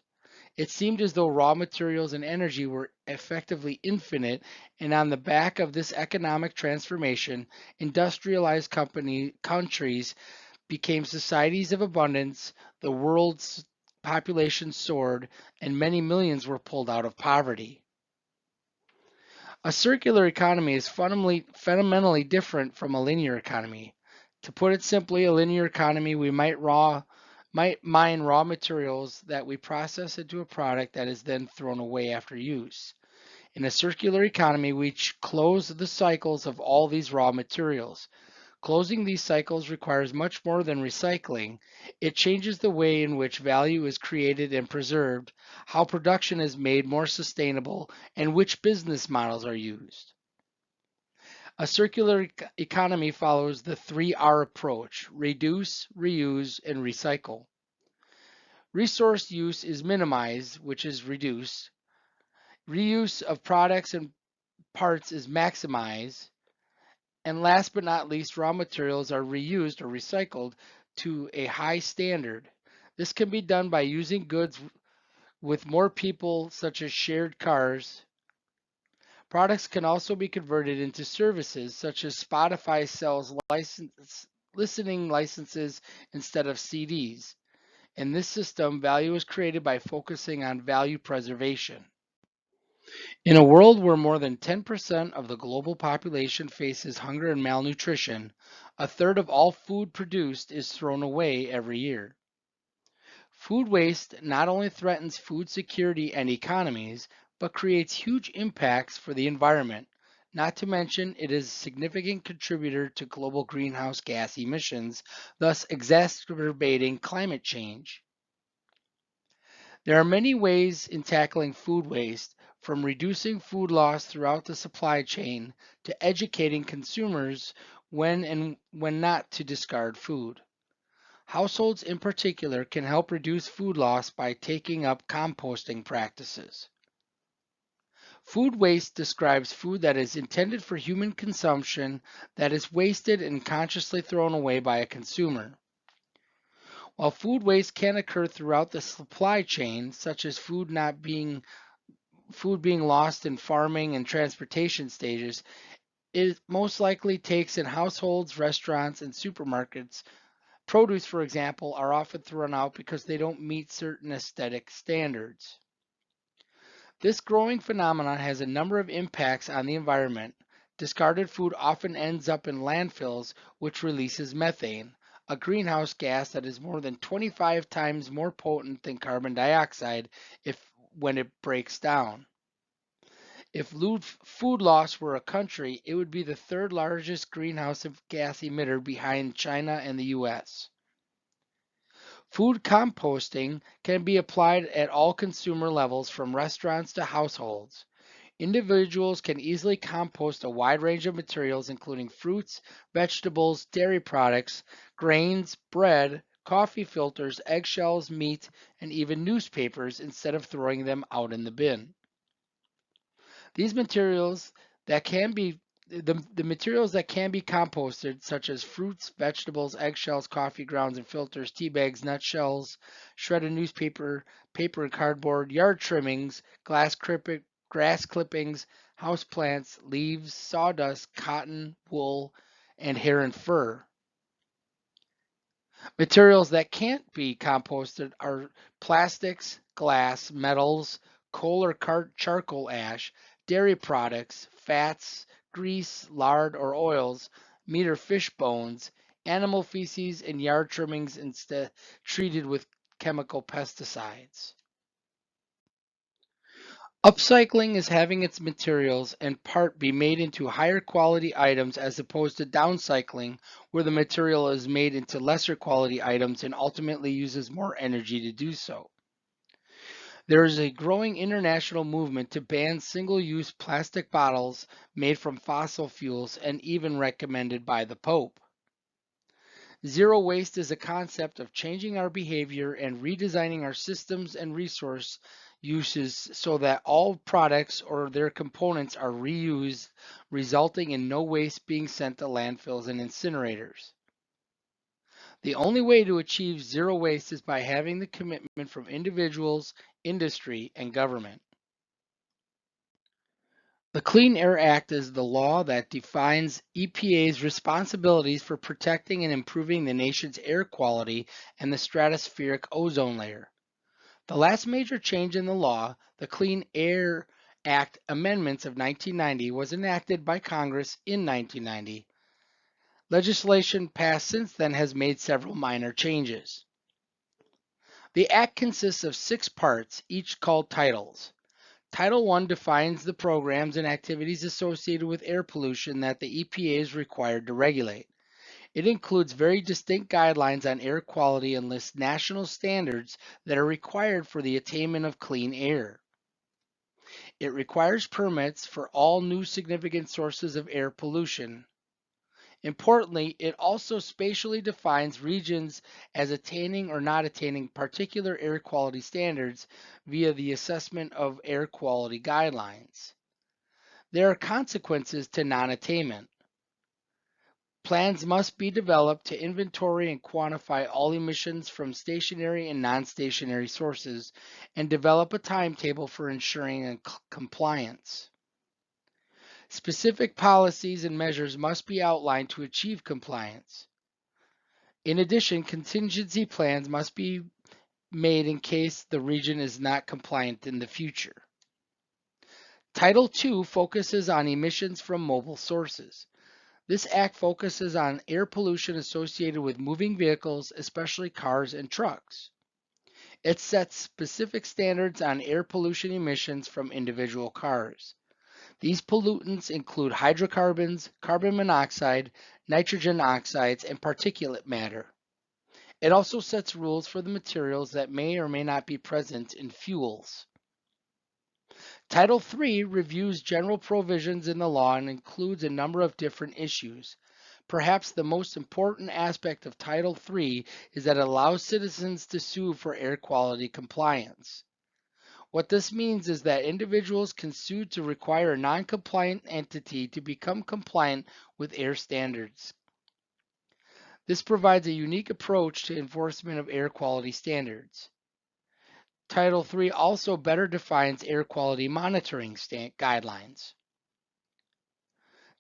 It seemed as though raw materials and energy were effectively infinite, and on the back of this economic transformation, industrialized countries became societies of abundance, the world's population soared, and many millions were pulled out of poverty. A circular economy is fundamentally different from a linear economy. To put it simply, a linear economy, we might mine raw materials that we process into a product that is then thrown away after use. In a circular economy, we close the cycles of all these raw materials. Closing these cycles requires much more than recycling. It changes the way in which value is created and preserved, how production is made more sustainable, and which business models are used. A circular economy follows the 3R approach: reduce, reuse, and recycle. Resource use is minimized, which is reduce. Reuse of products and parts is maximized. And last but not least, raw materials are reused or recycled to a high standard. This can be done by using goods with more people, such as shared cars. Products can also be converted into services, such as Spotify sells listening licenses instead of CDs. In this system, value is created by focusing on value preservation. In a world where more than 10% of the global population faces hunger and malnutrition, a third of all food produced is thrown away every year. Food waste not only threatens food security and economies, but creates huge impacts for the environment. Not to mention, it is a significant contributor to global greenhouse gas emissions, thus exacerbating climate change. There are many ways in tackling food waste, from reducing food loss throughout the supply chain to educating consumers when and when not to discard food. Households in particular can help reduce food loss by taking up composting practices. Food waste describes food that is intended for human consumption that is wasted and consciously thrown away by a consumer. While food waste can occur throughout the supply chain, such as food being lost in farming and transportation stages, it most likely takes in households, restaurants, and supermarkets. Produce, for example, are often thrown out because they don't meet certain aesthetic standards. This growing phenomenon has a number of impacts on the environment. Discarded food often ends up in landfills, which releases methane, a greenhouse gas that is more than 25 times more potent than carbon dioxide if when it breaks down. If food loss were a country, it would be the third largest greenhouse gas emitter behind China and the US. Food composting can be applied at all consumer levels from restaurants to households. Individuals can easily compost a wide range of materials including fruits, vegetables, dairy products, grains, bread, coffee filters, eggshells, meat, and even newspapers instead of throwing them out in the bin. These materials that can be the materials that can be composted, such as fruits, vegetables, eggshells, coffee grounds and filters, tea bags, nutshells, shredded newspaper, paper and cardboard, yard trimmings, grass clippings, house plants, leaves, sawdust, cotton, wool, and hair and fur. Materials that can't be composted are plastics, glass, metals, coal or charcoal ash, dairy products, fats, grease, lard or oils, meat or fish bones, animal feces, and yard trimmings instead treated with chemical pesticides. Upcycling is having its materials and part be made into higher quality items as opposed to downcycling, where the material is made into lesser quality items and ultimately uses more energy to do so. There is a growing international movement to ban single use plastic bottles made from fossil fuels and even recommended by the Pope. Zero waste is a concept of changing our behavior and redesigning our systems and resource uses so that all products or their components are reused, resulting in no waste being sent to landfills and incinerators. The only way to achieve zero waste is by having the commitment from individuals, industry, and government. The Clean Air Act is the law that defines EPA's responsibilities for protecting and improving the nation's air quality and the stratospheric ozone layer. The last major change in the law, the Clean Air Act amendments of 1990, was enacted by Congress in 1990. Legislation passed since then has made several minor changes. The act consists of 6 parts, each called titles. Title 1 defines the programs and activities associated with air pollution that the EPA is required to regulate. It includes very distinct guidelines on air quality and lists national standards that are required for the attainment of clean air. It requires permits for all new significant sources of air pollution. Importantly, it also spatially defines regions as attaining or not attaining particular air quality standards via the assessment of air quality guidelines. There are consequences to non-attainment. Plans must be developed to inventory and quantify all emissions from stationary and non-stationary sources and develop a timetable for ensuring compliance. Specific policies and measures must be outlined to achieve compliance. In addition, contingency plans must be made in case the region is not compliant in the future. Title II focuses on emissions from mobile sources. This act focuses on air pollution associated with moving vehicles, especially cars and trucks. It sets specific standards on air pollution emissions from individual cars. These pollutants include hydrocarbons, carbon monoxide, nitrogen oxides, and particulate matter. It also sets rules for the materials that may or may not be present in fuels. Title III reviews general provisions in the law and includes a number of different issues. Perhaps the most important aspect of Title III is that it allows citizens to sue for air quality compliance. What this means is that individuals can sue to require a non-compliant entity to become compliant with air standards. This provides a unique approach to enforcement of air quality standards. Title III also better defines air quality monitoring guidelines.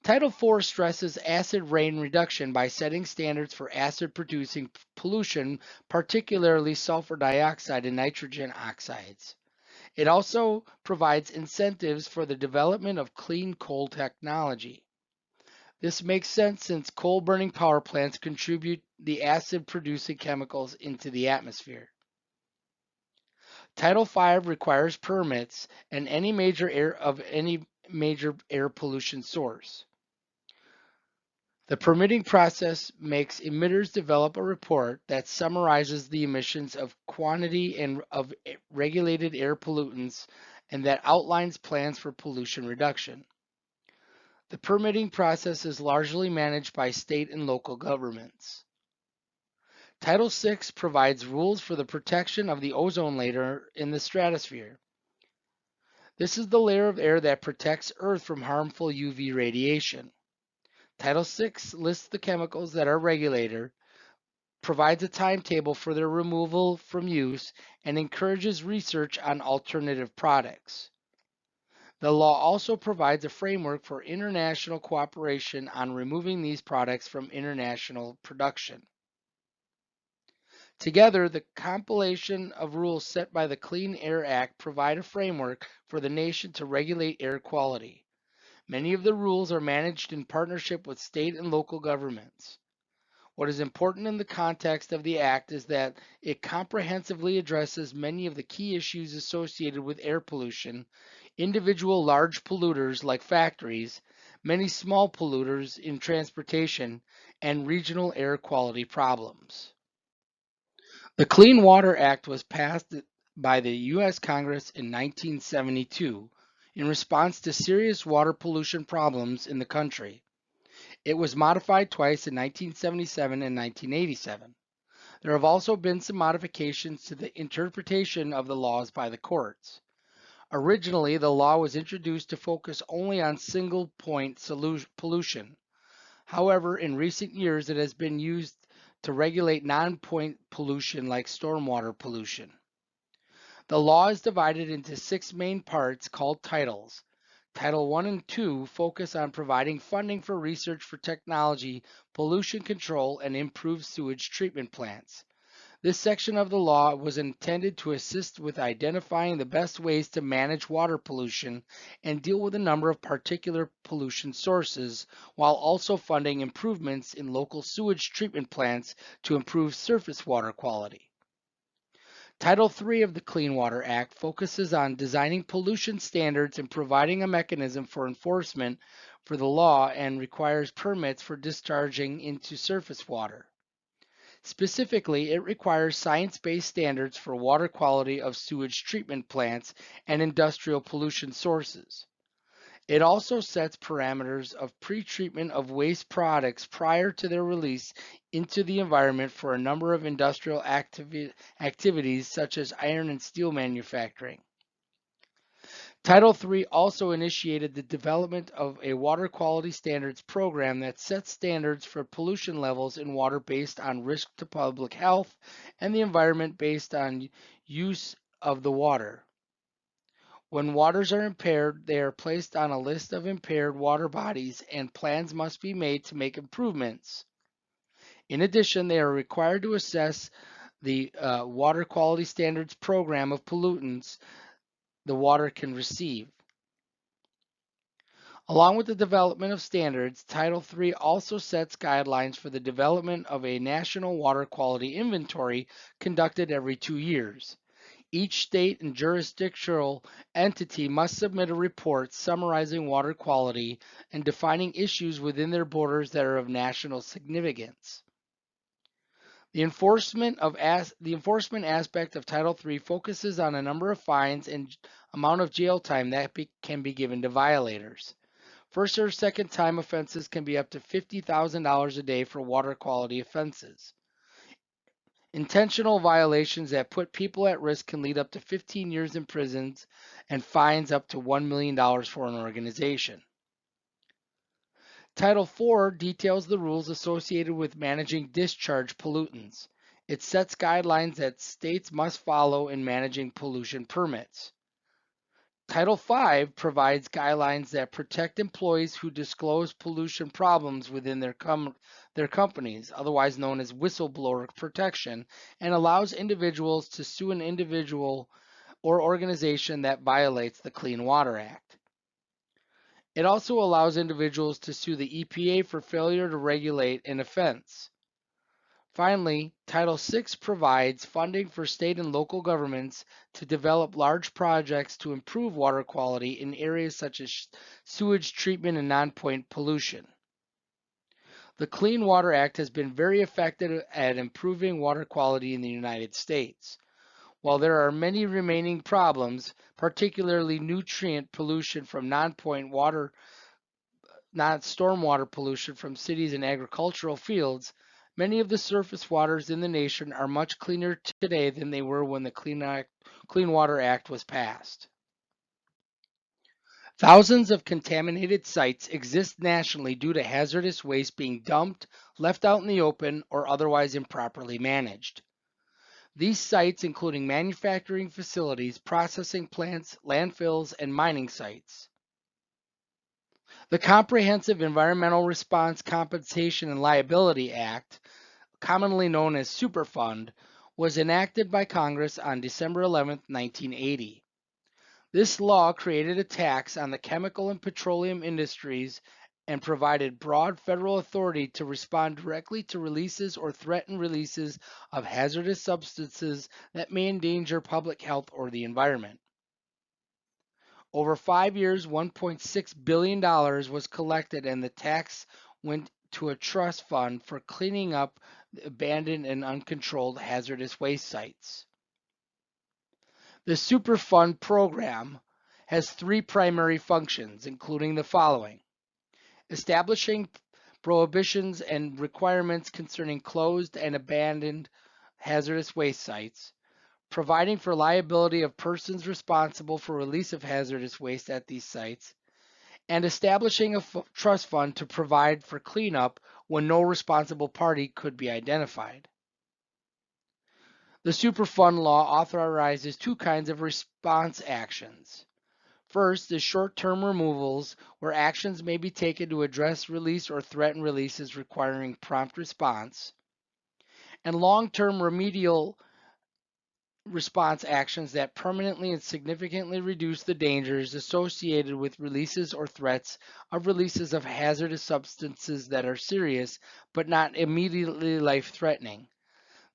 Title IV stresses acid rain reduction by setting standards for acid-producing pollution, particularly sulfur dioxide and nitrogen oxides. It also provides incentives for the development of clean coal technology. This makes sense since coal-burning power plants contribute the acid-producing chemicals into the atmosphere. Title V requires permits and any major air pollution source. The permitting process makes emitters develop a report that summarizes the emissions of quantity and of regulated air pollutants and that outlines plans for pollution reduction. The permitting process is largely managed by state and local governments. Title VI provides rules for the protection of the ozone layer in the stratosphere. This is the layer of air that protects Earth from harmful UV radiation. Title VI lists the chemicals that are regulated, provides a timetable for their removal from use, and encourages research on alternative products. The law also provides a framework for international cooperation on removing these products from international production. Together, the compilation of rules set by the Clean Air Act provide a framework for the nation to regulate air quality. Many of the rules are managed in partnership with state and local governments. What is important in the context of the Act is that it comprehensively addresses many of the key issues associated with air pollution, individual large polluters like factories, many small polluters in transportation, and regional air quality problems. The Clean Water Act was passed by the U.S. Congress in 1972 in response to serious water pollution problems in the country. It was modified twice in 1977 and 1987. There have also been some modifications to the interpretation of the laws by the courts. Originally, the law was introduced to focus only on single point pollution. However, in recent years, it has been used to regulate non-point pollution like stormwater pollution. The law is divided into 6 main parts called titles. Title I and II focus on providing funding for research for technology, pollution control, and improved sewage treatment plants. This section of the law was intended to assist with identifying the best ways to manage water pollution and deal with a number of particular pollution sources, while also funding improvements in local sewage treatment plants to improve surface water quality. Title III of the Clean Water Act focuses on designing pollution standards and providing a mechanism for enforcement for the law and requires permits for discharging into surface water. Specifically, it requires science-based standards for water quality of sewage treatment plants and industrial pollution sources. It also sets parameters of pretreatment of waste products prior to their release into the environment for a number of industrial activities such as iron and steel manufacturing. Title III also initiated the development of a water quality standards program that sets standards for pollution levels in water based on risk to public health and the environment based on use of the water. When waters are impaired, they are placed on a list of impaired water bodies and plans must be made to make improvements. In addition, they are required to assess the water quality standards program of pollutants the water can receive. Along with the development of standards, Title III also sets guidelines for the development of a national water quality inventory conducted every 2 years. Each state and jurisdictional entity must submit a report summarizing water quality and defining issues within their borders that are of national significance. The enforcement aspect of Title III focuses on a number of fines and amount of jail time that can be given to violators. First or second time offenses can be up to $50,000 a day for water quality offenses. Intentional violations that put people at risk can lead up to 15 years in prison and fines up to $1 million for an organization. Title IV details the rules associated with managing discharge pollutants. It sets guidelines that states must follow in managing pollution permits. Title V provides guidelines that protect employees who disclose pollution problems within their companies, otherwise known as whistleblower protection, and allows individuals to sue an individual or organization that violates the Clean Water Act. It also allows individuals to sue the EPA for failure to regulate an offense. Finally, Title VI provides funding for state and local governments to develop large projects to improve water quality in areas such as sewage treatment and non-point pollution. The Clean Water Act has been very effective at improving water quality in the United States. While there are many remaining problems, particularly nutrient pollution from non-point water, not stormwater pollution from cities and agricultural fields, many of the surface waters in the nation are much cleaner today than they were when the Clean Water Act was passed. Thousands of contaminated sites exist nationally due to hazardous waste being dumped, left out in the open, or otherwise improperly managed. These sites including manufacturing facilities, processing plants, landfills, and mining sites. The Comprehensive Environmental Response Compensation and Liability Act, commonly known as Superfund, was enacted by Congress on December 11, 1980. This law created a tax on the chemical and petroleum industries and provided broad federal authority to respond directly to releases or threatened releases of hazardous substances that may endanger public health or the environment. Over 5 years, $1.6 billion was collected, and the tax went to a trust fund for cleaning up abandoned and uncontrolled hazardous waste sites. The Superfund program has three primary functions, including the following: establishing prohibitions and requirements concerning closed and abandoned hazardous waste sites, providing for liability of persons responsible for release of hazardous waste at these sites, and establishing a trust fund to provide for cleanup when no responsible party could be identified. The Superfund law authorizes two kinds of response actions. First is short-term removals, where actions may be taken to address release or threaten releases requiring prompt response, and long-term remedial response actions that permanently and significantly reduce the dangers associated with releases or threats of releases of hazardous substances that are serious but not immediately life-threatening.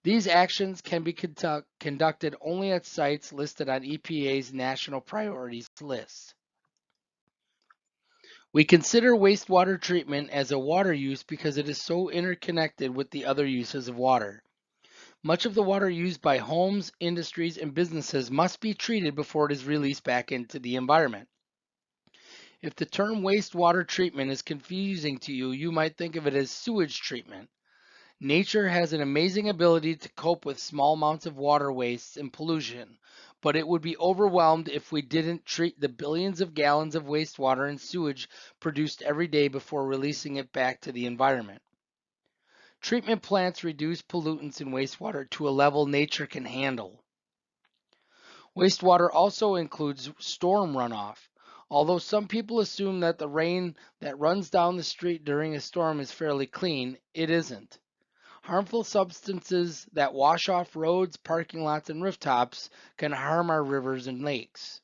These actions can be conducted only at sites listed on EPA's National Priorities List. We consider wastewater treatment as a water use because it is so interconnected with the other uses of water. Much of the water used by homes, industries, and businesses must be treated before it is released back into the environment. If the term wastewater treatment is confusing to you, you might think of it as sewage treatment. Nature has an amazing ability to cope with small amounts of water waste and pollution, but it would be overwhelmed if we didn't treat the billions of gallons of wastewater and sewage produced every day before releasing it back to the environment. Treatment plants reduce pollutants in wastewater to a level nature can handle. Wastewater also includes storm runoff. Although some people assume that the rain that runs down the street during a storm is fairly clean, it isn't. Harmful substances that wash off roads, parking lots, and rooftops can harm our rivers and lakes.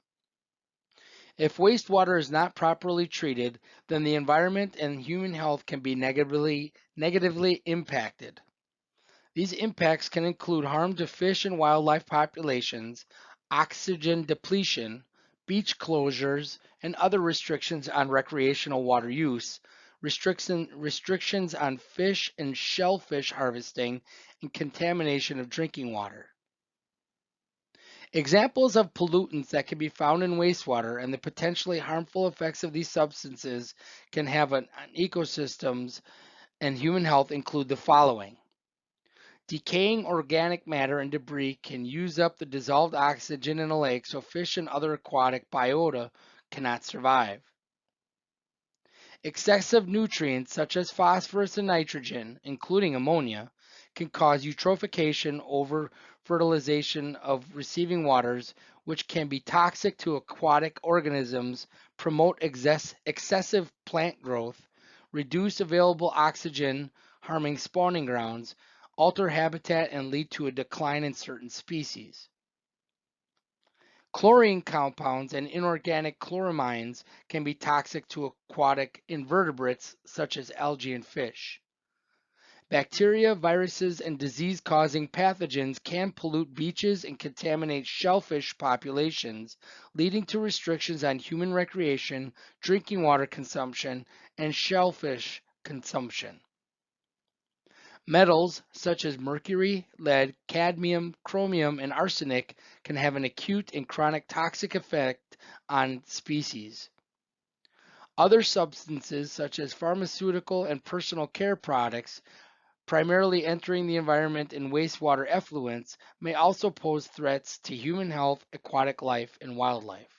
If wastewater is not properly treated, then the environment and human health can be negatively impacted. These impacts can include harm to fish and wildlife populations, oxygen depletion, beach closures, and other restrictions on recreational water use, restrictions on fish and shellfish harvesting, and contamination of drinking water. Examples of pollutants that can be found in wastewater and the potentially harmful effects of these substances can have on ecosystems and human health include the following. Decaying organic matter and debris can use up the dissolved oxygen in a lake so fish and other aquatic biota cannot survive. Excessive nutrients such as phosphorus and nitrogen, including ammonia, can cause eutrophication over fertilization of receiving waters, which can be toxic to aquatic organisms, promote excessive plant growth, reduce available oxygen, harming spawning grounds, alter habitat, and lead to a decline in certain species. Chlorine compounds and inorganic chloramines can be toxic to aquatic invertebrates such as algae and fish. Bacteria, viruses, and disease-causing pathogens can pollute beaches and contaminate shellfish populations, leading to restrictions on human recreation, drinking water consumption, and shellfish consumption. Metals such as mercury, lead, cadmium, chromium, and arsenic can have an acute and chronic toxic effect on species. Other substances such as pharmaceutical and personal care products, primarily entering the environment in wastewater effluents, may also pose threats to human health, aquatic life, and wildlife.